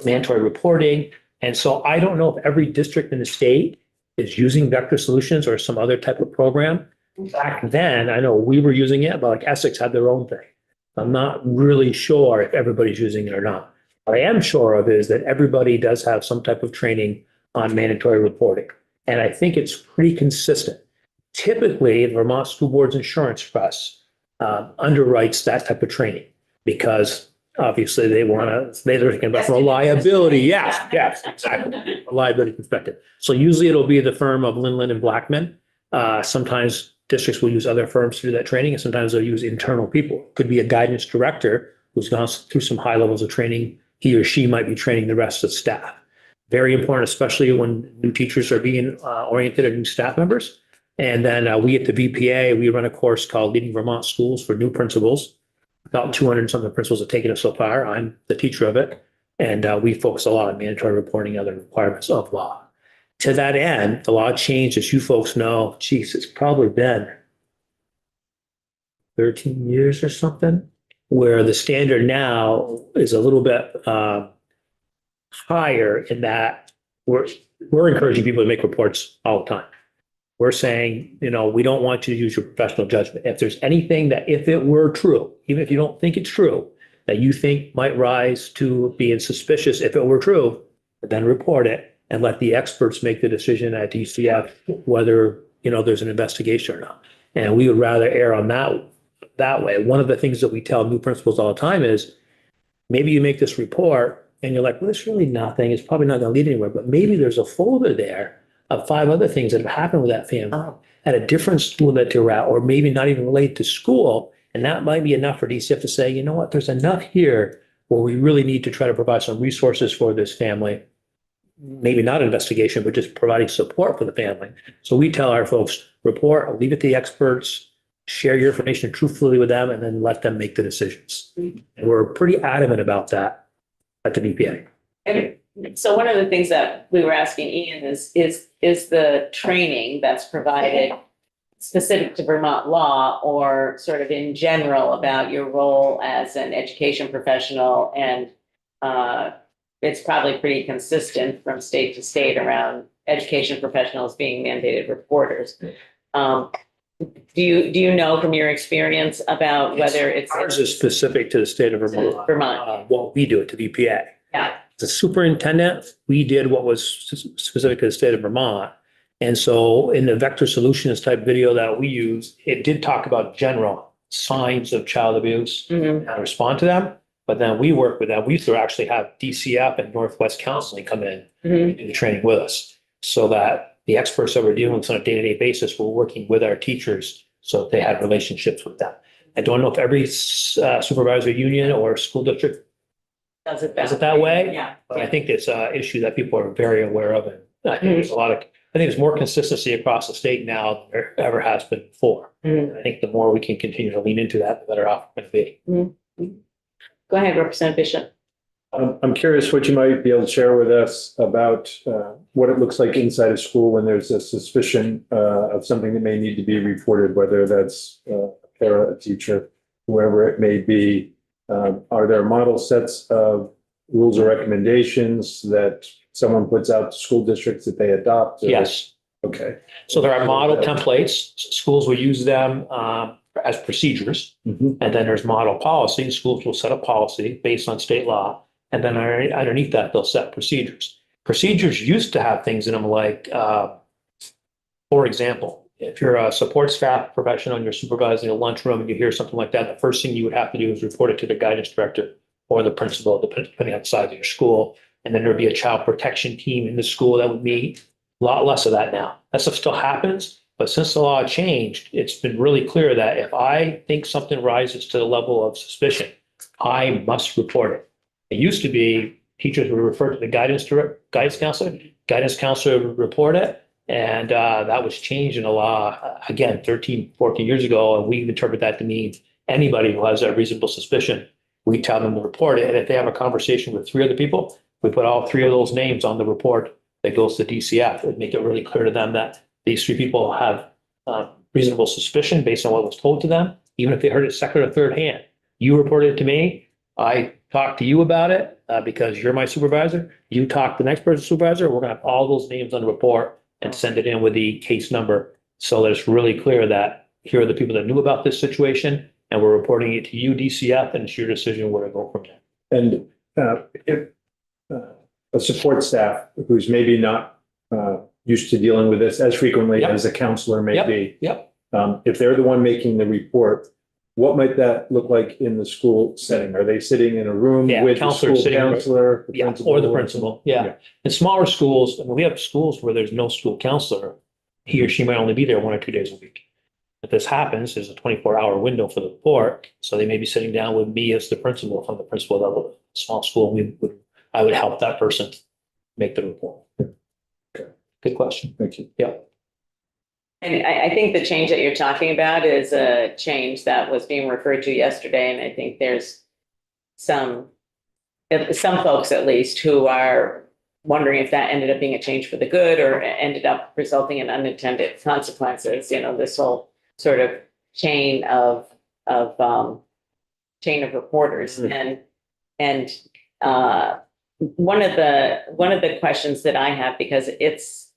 mandatory reporting. And so I don't know if every district in the state is using Vector Solutions or some other type of program. Back then, I know we were using it, but like Essex had their own thing. I'm not really sure if everybody's using it or not. What I am sure of is that everybody does have some type of training on mandatory reporting. And I think it's pretty consistent. Typically, the Vermont School Board's Insurance Trust underwrites that type of training because obviously they're thinking about from a liability. Yes, exactly. A liability perspective. So usually it'll be the firm of Linland and Blackman. Sometimes districts will use other firms to do that training, and sometimes they'll use internal people. It could be a guidance director who's gone through some high levels of training. He or she might be training the rest of the staff. Very important, especially when new teachers are being oriented and new staff members. And then we at the VPA, we run a course called Leading Vermont Schools for new principals. About 200 and something principals have taken it so far. I'm the teacher of it. And we focus a lot on mandatory reporting and other requirements of law. To that end, the law changed, as you folks know, geez, it's probably been 13 years or something, where the standard now is a little bit higher in that we're encouraging people to make reports all the time. We're saying, we don't want you to use your professional judgment. If there's anything that, if it were true, even if you don't think it's true, that you think might rise to being suspicious, if it were true, then report it and let the experts make the decision at DCF whether, there's an investigation or not. And we would rather err on that way. One of the things that we tell new principals all the time is maybe you make this report and you're like, well, it's really nothing. It's probably not going to lead anywhere, but maybe there's a folder there of 5 other things that have happened with that family at a different school that they're at, or maybe not even related to school. And that might be enough for DCF to say, you know what, there's enough here where we really need to try to provide some resources for this family. Maybe not investigation, but just providing support for the family. So we tell our folks, report, leave it to the experts, share your information truthfully with them, and then let them make the decisions. And we're pretty adamant about that at the VPA. And so one of the things that we were asking Ian is the training that's provided specific to Vermont law or sort of in general about your role as an education professional? And it's probably pretty consistent from state to state around education professionals being mandated reporters. Do you know from your experience about whether it's ours is specific to the state of Vermont? What we do at the VPA. Yeah. As a superintendent, we did what was specific to the state of Vermont. And so in the Vector Solutions type video that we use, it did talk about general signs of child abuse and respond to them. But then we work with them. We used to actually have DCF and Northwest Counseling come in and do the training with us so that the experts that we're dealing with on a day-to-day basis were working with our teachers so that they had relationships with them. I don't know if every supervisor union or school district Does it Does it that way? Yeah. But I think it's an issue that people are very aware of, and I think there's I think there's more consistency across the state now than there ever has been before. And I think the more we can continue to lean into that, the better off we're going to be. Go ahead, Representative Bishop. I'm curious what you might be able to share with us about what it looks like inside a school when there's a suspicion of something that may need to be reported, whether that's a parent, a teacher, whoever it may be. Are there model sets of rules or recommendations that someone puts out to school districts that they adopt? Yes. Okay. So there are model templates. Schools will use them as procedures. Mhm. And then there's model policy. Schools will set a policy based on state law. And then underneath that, they'll set procedures. Procedures used to have things in them like, for example, if you're a support staff professional and you're supervising a lunchroom and you hear something like that, the first thing you would have to do is report it to the guidance director or the principal, depending on the size of your school. And then there'd be a child protection team in the school that would meet. A lot less of that now. That stuff still happens, but since the law changed, it's been really clear that if I think something rises to the level of suspicion, I must report it. It used to be teachers would refer to the guidance counselor would report it. And that was changed in the law, again, 13, 14 years ago. And we interpret that to mean anybody who has a reasonable suspicion, we tell them to report it. And if they have a conversation with 3 other people, we put all 3 of those names on the report that goes to DCF and make it really clear to them that these 3 people have reasonable suspicion based on what was told to them, even if they heard it second or third hand. You reported it to me. I talked to you about it because you're my supervisor. You talk to the next person's supervisor. We're going to have all those names on the report and send it in with the case number so that it's really clear that here are the people that knew about this situation and we're reporting it to you, DCF, and it's your decision where to go from there. And if a support staff who's maybe not used to dealing with this as frequently Yep. as a counselor may Yep. be, Yep. if they're the one making the report, what might that look like in the school setting? Are they sitting in a room Yeah, with the counselor school sitting- counselor? Yeah, or the principal. Yeah. In smaller schools, I mean, we have schools where there's no school counselor. He or she might only be there 1 or 2 days a week. If this happens, there's a 24-hour window for the report. So they may be sitting down with me as the principal from the principal level. Small school, I would help that person make the report. Okay. Good question. Thank you. Yeah. And I think the change that you're talking about is a change that was being referred to yesterday, and I think there's some folks at least who are wondering if that ended up being a change for the good or ended up resulting in unintended consequences. You know, this whole sort of chain of reporters, and one of the questions that I have, because it's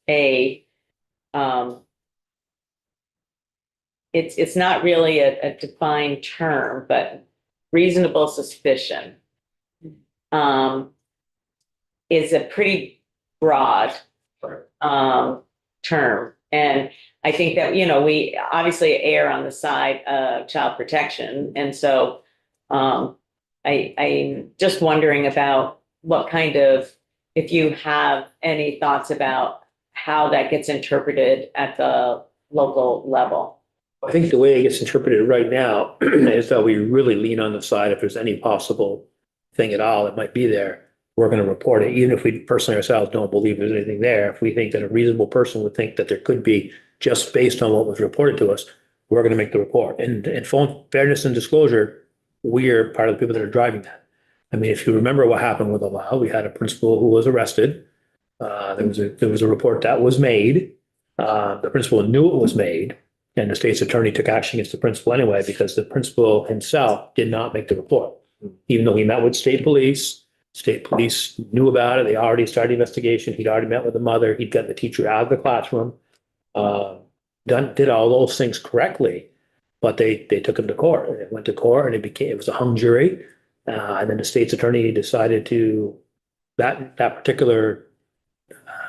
it's not really a defined term, but reasonable suspicion is a pretty broad term. And I think that, you know, we obviously err on the side of child protection. And so I'm just wondering about what kind of, if you have any thoughts about how that gets interpreted at the local level. I think the way it gets interpreted right now is that we really lean on the side if there's any possible thing at all that might be there, we're going to report it, even if we personally ourselves don't believe there's anything there. If we think that a reasonable person would think that there could be, just based on what was reported to us, we're going to make the report. And in full fairness and disclosure, we are part of the people that are driving that. I mean, if you remember what happened with Olau, we had a principal who was arrested. There was a report that was made. The principal knew it was made. And the state's attorney took action against the principal anyway, because the principal himself did not make the report. Even though he met with state police knew about it. They already started the investigation. He'd already met with the mother. He'd gotten the teacher out of the classroom, did all those things correctly, but they took him to court. It went to court and it was a hung jury. And then the state's attorney decided to, that particular,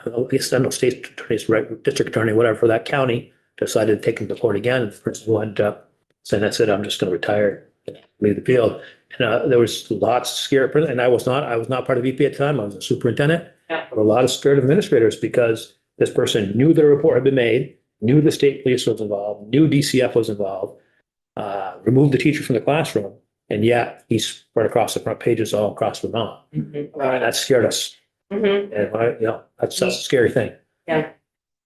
I guess I don't know, state attorney's right, district attorney, whatever, for that county, decided to take him to court again. And the principal ended up saying, that's it, I'm just going to retire and leave the field. And there was lots of scared, and I was not part of VP at the time. I was a superintendent. Yeah. There were a lot of scared administrators because this person knew the report had been made, knew the state police was involved, knew DCF was involved, removed the teacher from the classroom, And yet he's spread across the front pages all across Vermont. Mhm. That scared us. Mhm. And that's a scary thing. Yeah.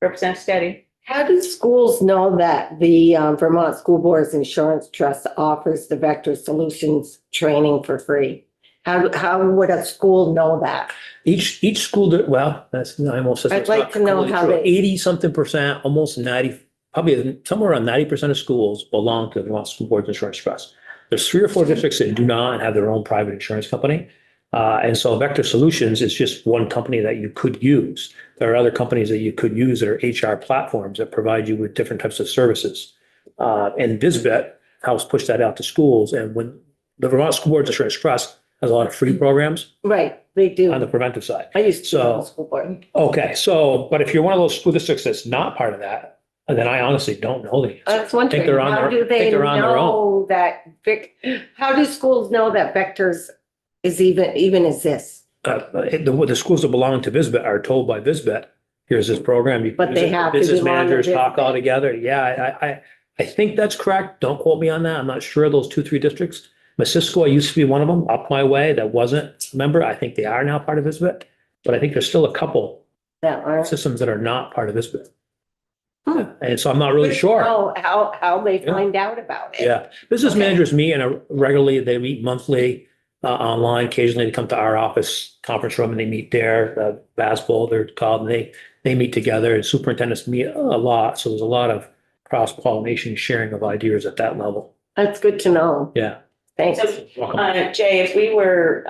Representative Steady. How do schools know that the Vermont School Boards Insurance Trust offers the Vector Solutions training for free? How would a school know that? Each school, well, that's, I almost said. I'd like to know how they- 80-something%, almost 90, probably somewhere around 90% of schools belong to the Vermont School Boards Insurance Trust. There's 3 or 4 districts that do not and have their own private insurance company. And so Vector Solutions is just one company that you could use. There are other companies that you could use that are HR platforms that provide you with different types of services. And Visbet helps push that out to schools. And when the Vermont School Boards Insurance Trust has a lot of free programs Right, they do. on the preventive side. I used to be on So- the school board. Okay, so, but if you're one of those school districts that's not part of that, then I honestly don't know the answer. I was wondering, they're on how their- do I think they they're on their know that how do schools know that Vectors is even exists? The schools that belong to Visbet are told by Visbet, here's this program. you can But use they it." have to Business belong to managers talk Visbet. all together. Yeah, I think that's correct. Don't quote me on that. I'm not sure of those 2-3 districts. Missisquoi used to be one of them up my way that wasn't a member. I think they are now part of Visbet. But I think there's still a couple That aren't. systems that are not part of Visbet. Hmm. And so I'm not really sure. Know how they Yeah. find out about it. Yeah, business Okay. managers meet regularly, they meet monthly, online, occasionally they come to our office conference room and they meet there, BASBOL, they're called, and they meet together, and superintendents meet a lot, so there's a lot of cross-pollination, sharing of ideas at that level. That's good to know. Yeah. Thanks. Welcome. Jay, if we were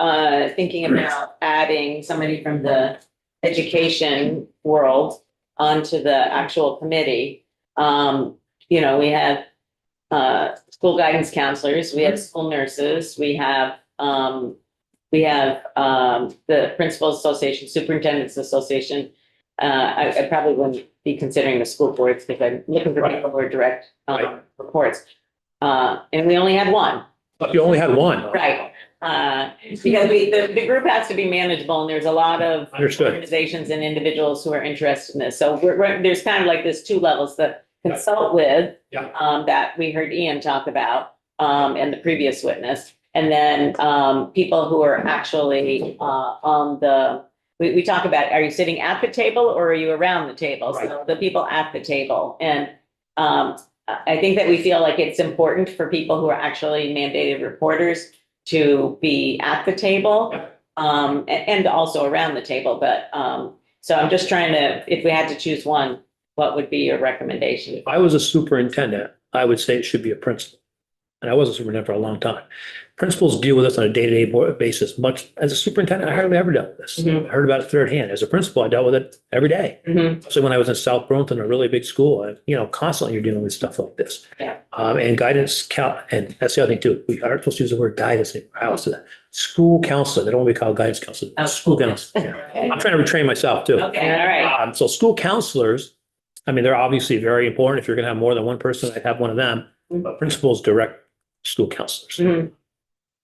thinking about adding somebody from the education world onto the actual committee, we have school guidance counselors, we have school nurses, we have the Principals Association, Superintendents Association. I probably wouldn't be considering the school boards because I'm looking for people who are direct reports. And we only had one. You only had one. Right. Because the group has to be manageable, and there's a lot of Understood. organizations and individuals who are interested in this. So there's kind of like this 2 levels, the consult with, Yeah. that we heard Ian talk about, and the previous witness. And then, people who are actually, we talk about, are you sitting at the table or are you around the table? So the people at the table. And, I think that we feel like it's important for people who are actually mandated reporters to be at the table, and also around the table. But, so I'm just trying to, if we had to choose one, what would be your recommendation? If I was a superintendent, I would say it should be a principal. And I was a superintendent for a long time. Principals deal with this on a day-to-day basis. Much as a superintendent, I hardly ever dealt with this. Mhm. I heard about it third hand. As a principal, I dealt with it every day. Mhm. So when I was in South Burlington, a really big school, constantly you're dealing with stuff like this. Yeah. And guidance and that's the other thing too. We aren't supposed to use the word guidance in our house. School counselor, they don't want to be called guidance counselor. Oh, School counselor. Yeah. Okay. I'm trying to retrain myself too. Okay, all right. So school counselors, they're obviously very important. If you're going to have more than one person, I'd have one of them. But principals direct school counselors. Mhm.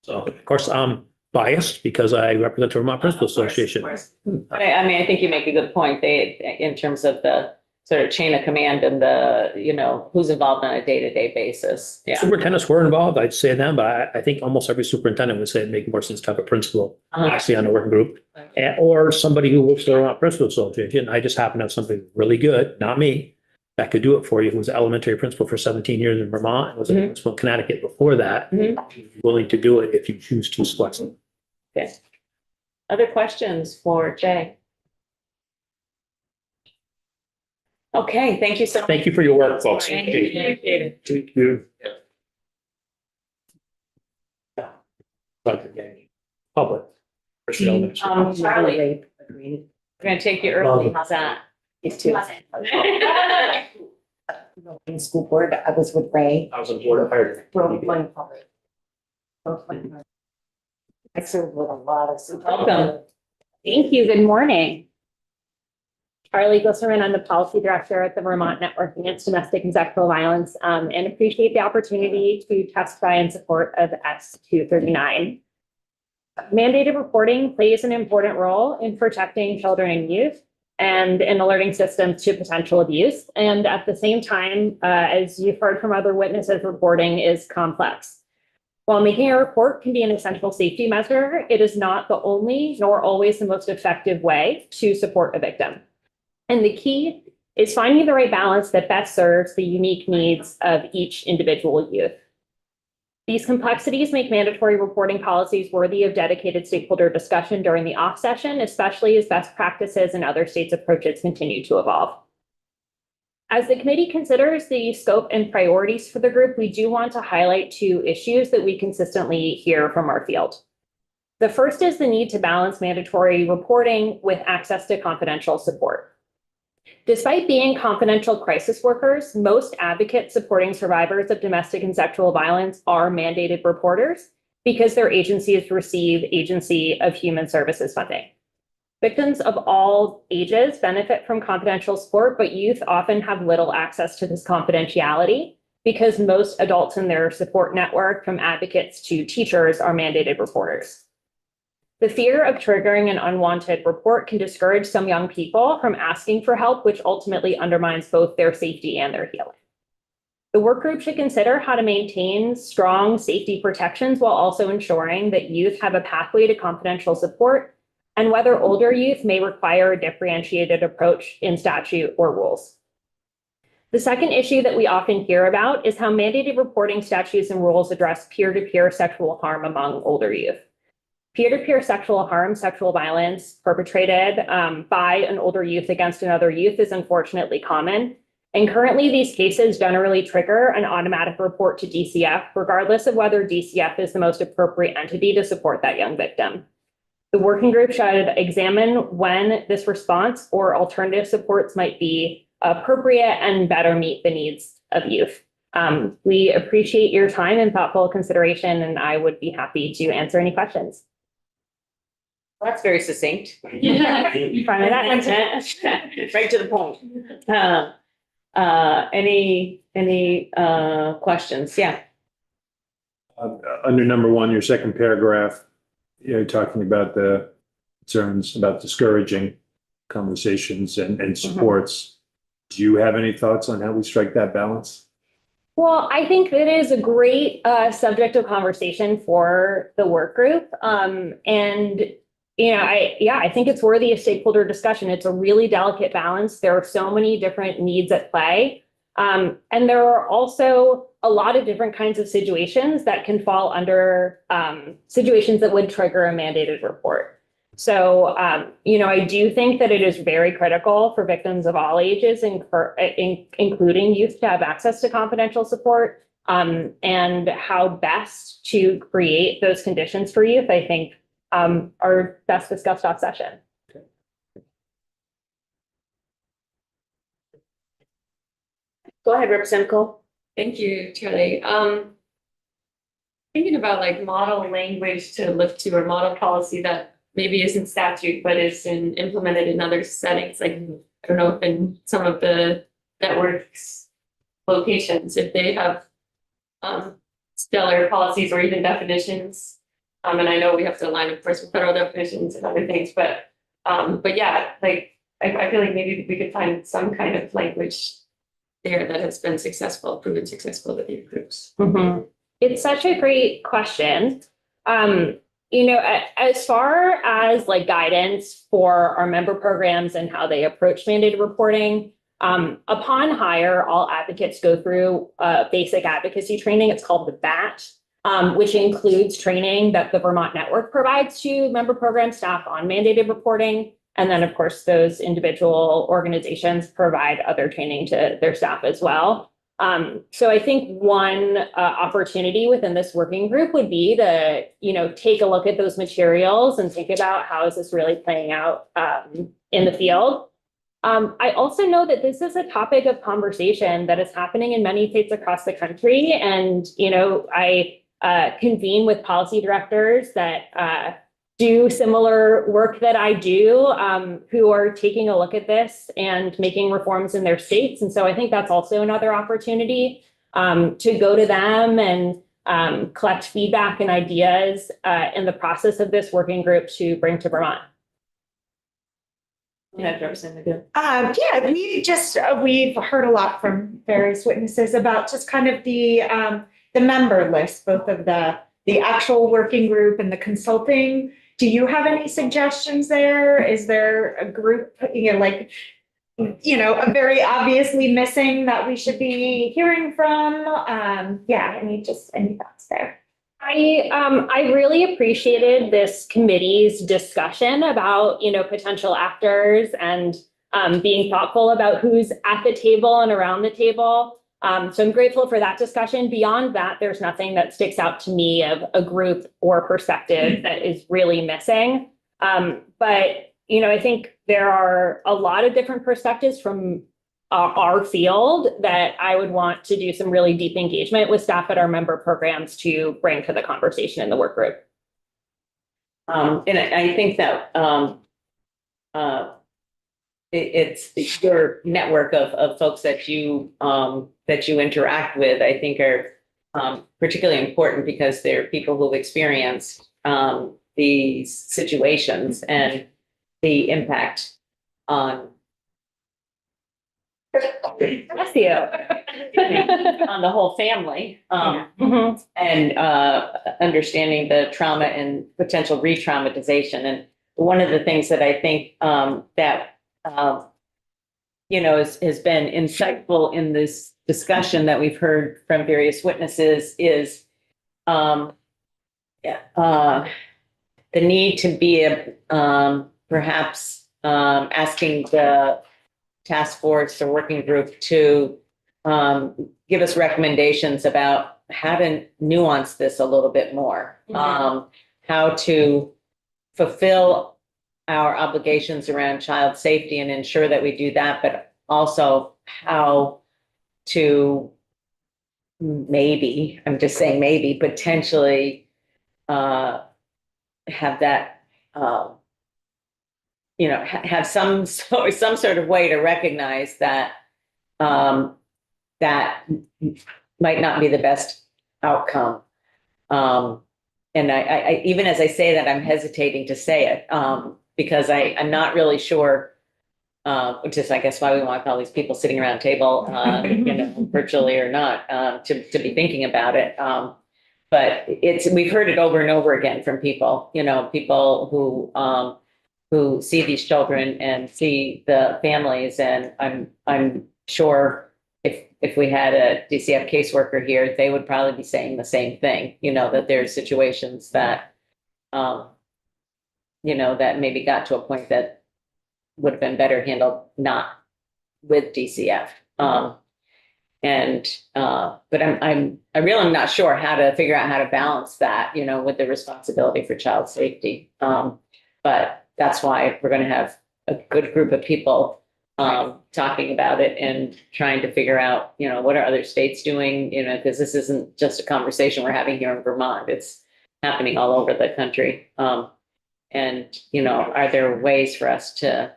So of course, I'm biased because I represent the Vermont Principal Association. But I think you make a good point. In terms of the sort of chain of command and who's involved on a day-to-day basis. Yeah. Superintendents were involved, I'd say them, but I think almost every superintendent would say it'd make more sense to have a principal actually on the working group. Or somebody who works for the Vermont Principal Association. I just happen to have somebody really good, not me, that could do it for you, who was an elementary principal for 17 years in Vermont, and was a Mhm. principal in Connecticut before that, Mhm. willing to do it if you choose to select them. Okay. Other questions for Jay? Okay, thank you so much. Thank you for your work, folks. Thank you. Thank you. Public. Charlie, we're gonna take you early. How's that? You too. In school board, I was with Ray. I was on board of fire. I served with a lot of. Welcome. Thank you. Good morning. Charlie Glisserman, I'm the policy director at the Vermont Network Against Domestic and Sexual Violence, and appreciate the opportunity to testify in support of S239. Mandated reporting plays an important role in protecting children and youth and in alerting systems to potential abuse. And at the same time, as you've heard from other witnesses, reporting is complex. While making a report can be an essential safety measure, it is not the only nor always the most effective way to support a victim. And the key is finding the right balance that best serves the unique needs of each individual youth. These complexities make mandatory reporting policies worthy of dedicated stakeholder discussion during the off session, especially as best practices and other states' approaches continue to evolve. As the committee considers the scope and priorities for the group, we do want to highlight 2 issues that we consistently hear from our field. The first is the need to balance mandatory reporting with access to confidential support. Despite being confidential crisis workers, most advocates supporting survivors of domestic and sexual violence are mandated reporters because their agencies receive Agency of Human Services funding. Victims of all ages benefit from confidential support, but youth often have little access to this confidentiality because most adults in their support network, from advocates to teachers, are mandated reporters. The fear of triggering an unwanted report can discourage some young people from asking for help, which ultimately undermines both their safety and their healing. The work group should consider how to maintain strong safety protections while also ensuring that youth have a pathway to confidential support, and whether older youth may require a differentiated approach in statute or rules. The second issue that we often hear about is how mandated reporting statutes and rules address peer-to-peer sexual harm among older youth. Peer-to-peer sexual harm, sexual violence perpetrated by an older youth against another youth is unfortunately common. And currently, these cases generally trigger an automatic report to DCF, regardless of whether DCF is the most appropriate entity to support that young victim. The working group should examine when this response or alternative supports might be appropriate and better meet the needs of youth. We appreciate your time and thoughtful consideration, and I would be happy to answer any questions. Well, that's very succinct. Yeah. Fine with that. Right to the point. Any questions? Yeah. Under number 1, your second paragraph, you're talking about the concerns about discouraging conversations and supports. Do you have any thoughts on how we strike that balance? Well, I think it is a great subject of conversation for the work group. And I think it's worthy of stakeholder discussion. It's a really delicate balance. There are so many different needs at play. And there are also a lot of different kinds of situations that can fall under situations that would trigger a mandated report. So, I do think that it is very critical for victims of all ages, including youth, to have access to confidential support, and how best to create those conditions for youth, I think, are best discussed off session. Go ahead, Representative Cole. Thank you, Charlie. Thinking about like model language to look to, or model policy that maybe isn't statute, but is implemented in other settings. Like, I don't know if in some of the networks locations, if they have stellar policies or even definitions. And I know we have to align, of course, with federal definitions and other things, but yeah, like I feel like maybe we could find some kind of language there that has been successful, proven successful with youth groups. Mm-hmm. It's such a great question. As far as like guidance for our member programs and how they approach mandated reporting, upon hire, all advocates go through basic advocacy training. It's called the BAT, which includes training that the Vermont Network provides to member program staff on mandated reporting. And then, of course, those individual organizations provide other training to their staff as well. So I think one opportunity within this working group would be to, take a look at those materials and think about how is this really playing out in the field. I also know that this is a topic of conversation that is happening in many states across the country. And, I convene with policy directors that do similar work that I do, who are taking a look at this and making reforms in their states. And so I think that's also another opportunity to go to them and collect feedback and ideas in the process of this working group to bring to Vermont. Yeah, Representative. We've heard a lot from various witnesses about just kind of the member list, both of the the actual working group and the consulting. Do you have any suggestions there? Is there a group, like, a very obviously missing that we should be hearing from? Any thoughts there? I really appreciated this committee's discussion about, potential actors and being thoughtful about who's at the table and around the table. So I'm grateful for that discussion. Beyond that, there's nothing that sticks out to me of a group or perspective that is really missing. But I think there are a lot of different perspectives from our field that I would want to do some really deep engagement with staff at our member programs to bring to the conversation in the work group. And I think that it's your network of folks that you interact with, I think are particularly important because they're people who've experienced these situations and the impact on Bless you. on the whole family, and understanding the trauma and potential re-traumatization. And one of the things that I think that has been insightful in this discussion that we've heard from various witnesses is the need to be perhaps asking the task force or working group to give us recommendations about how to nuance this a little bit more, how to fulfill our obligations around child safety and ensure that we do that, but also how to maybe, I'm just saying maybe, potentially have that have some sort of way to recognize that that might not be the best outcome. And I even as I say that, I'm hesitating to say it because I'm not really sure, which is I guess why we want all these people sitting around a table, virtually or not, to be thinking about it. But we've heard it over and over again from people, people who see these children and see the families. And I'm sure if we had a DCF caseworker here, they would probably be saying the same thing, that there's situations that, that maybe got to a point that would have been better handled not with DCF. But I really am not sure how to figure out how to balance that, with the responsibility for child safety. But that's why we're going to have a good group of people talking about it and trying to figure out, what are other states doing, because this isn't just a conversation we're having here in Vermont. It's happening all over the country. Are there ways for us to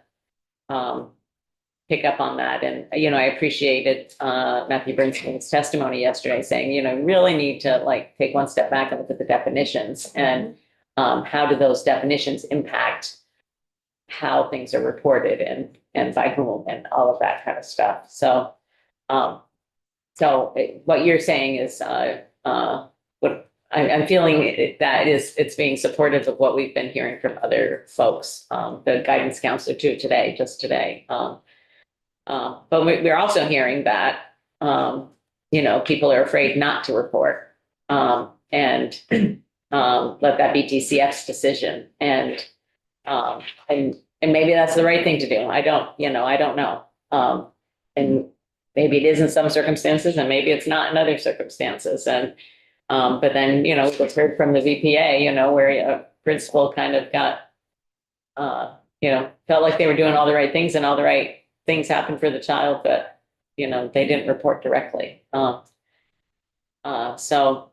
pick up on that? And, I appreciated Matthew Bernstein's testimony yesterday saying, really need to take one step back and look at the definitions and how do those definitions impact how things are reported and by whom and all of that kind of stuff. So, what you're saying is what I'm feeling that it's being supportive of what we've been hearing from other folks, the guidance counselor too just today. But we're also hearing that, people are afraid not to report and let that be DCF's decision. And maybe that's the right thing to do. I don't know. And maybe it is in some circumstances and maybe it's not in other circumstances. And, but then, we've heard from the VPA, where a principal kind of got, felt like they were doing all the right things and all the right things happened for the child, but, they didn't report directly. So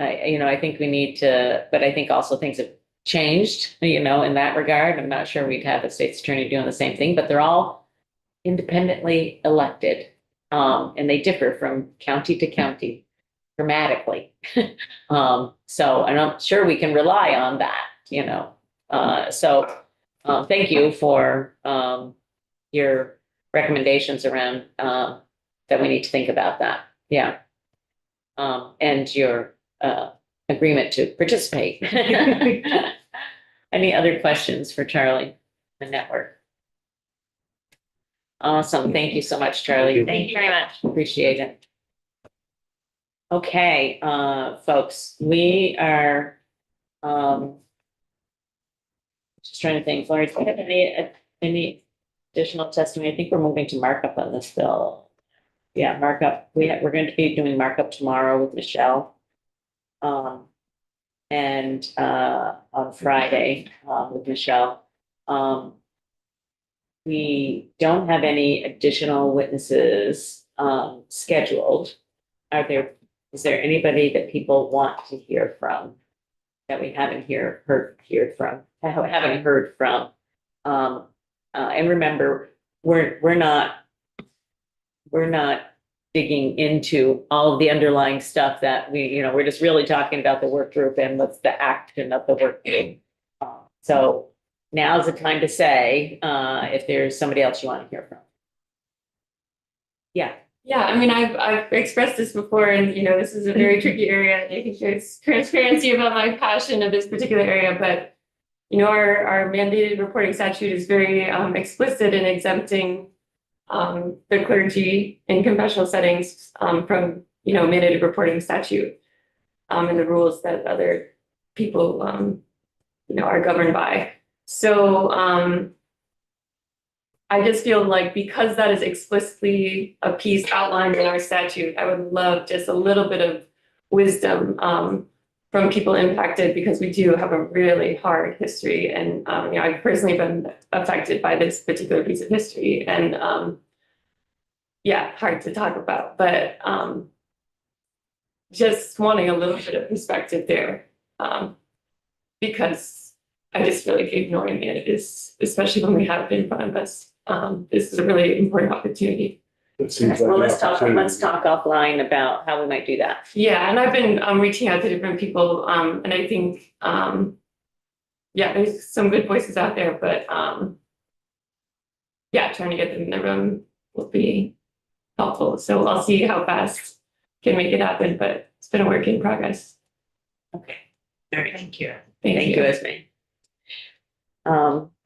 I think we need to, but I think also things have changed, in that regard. I'm not sure we'd have the state's attorney doing the same thing, but they're all independently elected. And they differ from county to county dramatically. So I'm not sure we can rely on that, thank you for your recommendations around that we need to think about that. Yeah. And your agreement to participate. Any other questions for Charlie, the network? Awesome. Thank you so much, Charlie. Thank you very much. Appreciate it. Okay, folks, we are, just trying to think, Lori, do you have any additional testimony? I think we're moving to markup on this bill. Yeah, markup. We're going to be doing markup tomorrow with Michelle. And on Friday, with Michelle. We don't have any additional witnesses, scheduled. Is there anybody that people want to hear from that we haven't heard from? And remember, we're not digging into all of the underlying stuff that we're just really talking about the work group and what's the action of the work group. So now's the time to say, if there's somebody else you want to hear from. Yeah. Yeah, I mean, I've expressed this before, and this is a very tricky area. I think there's transparency about my passion of this particular area, but our mandated reporting statute is very explicit in exempting the clergy in confessional settings from mandated reporting statute and the rules that other people are governed by. So I just feel like because that is explicitly a piece outlined in our statute, I would love just a little bit of wisdom from people impacted, because we do have a really hard history. And I've personally been affected by this particular piece of history, and hard to talk about, but just wanting a little bit of perspective there, because I just feel like ignoring it is, especially when we have it in front of us. This is a really important opportunity. It seems like Well, an let's talk offline about how we might do that. Yeah, and I've been reaching out to different people, and I think there's some good voices out there, but trying to get them in the room will be helpful. So I'll see how fast can make it happen, but it's been a work in progress. Okay. All right. Thank you. Thank you, Esme.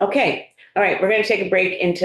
Okay. All right. We're going to take a break into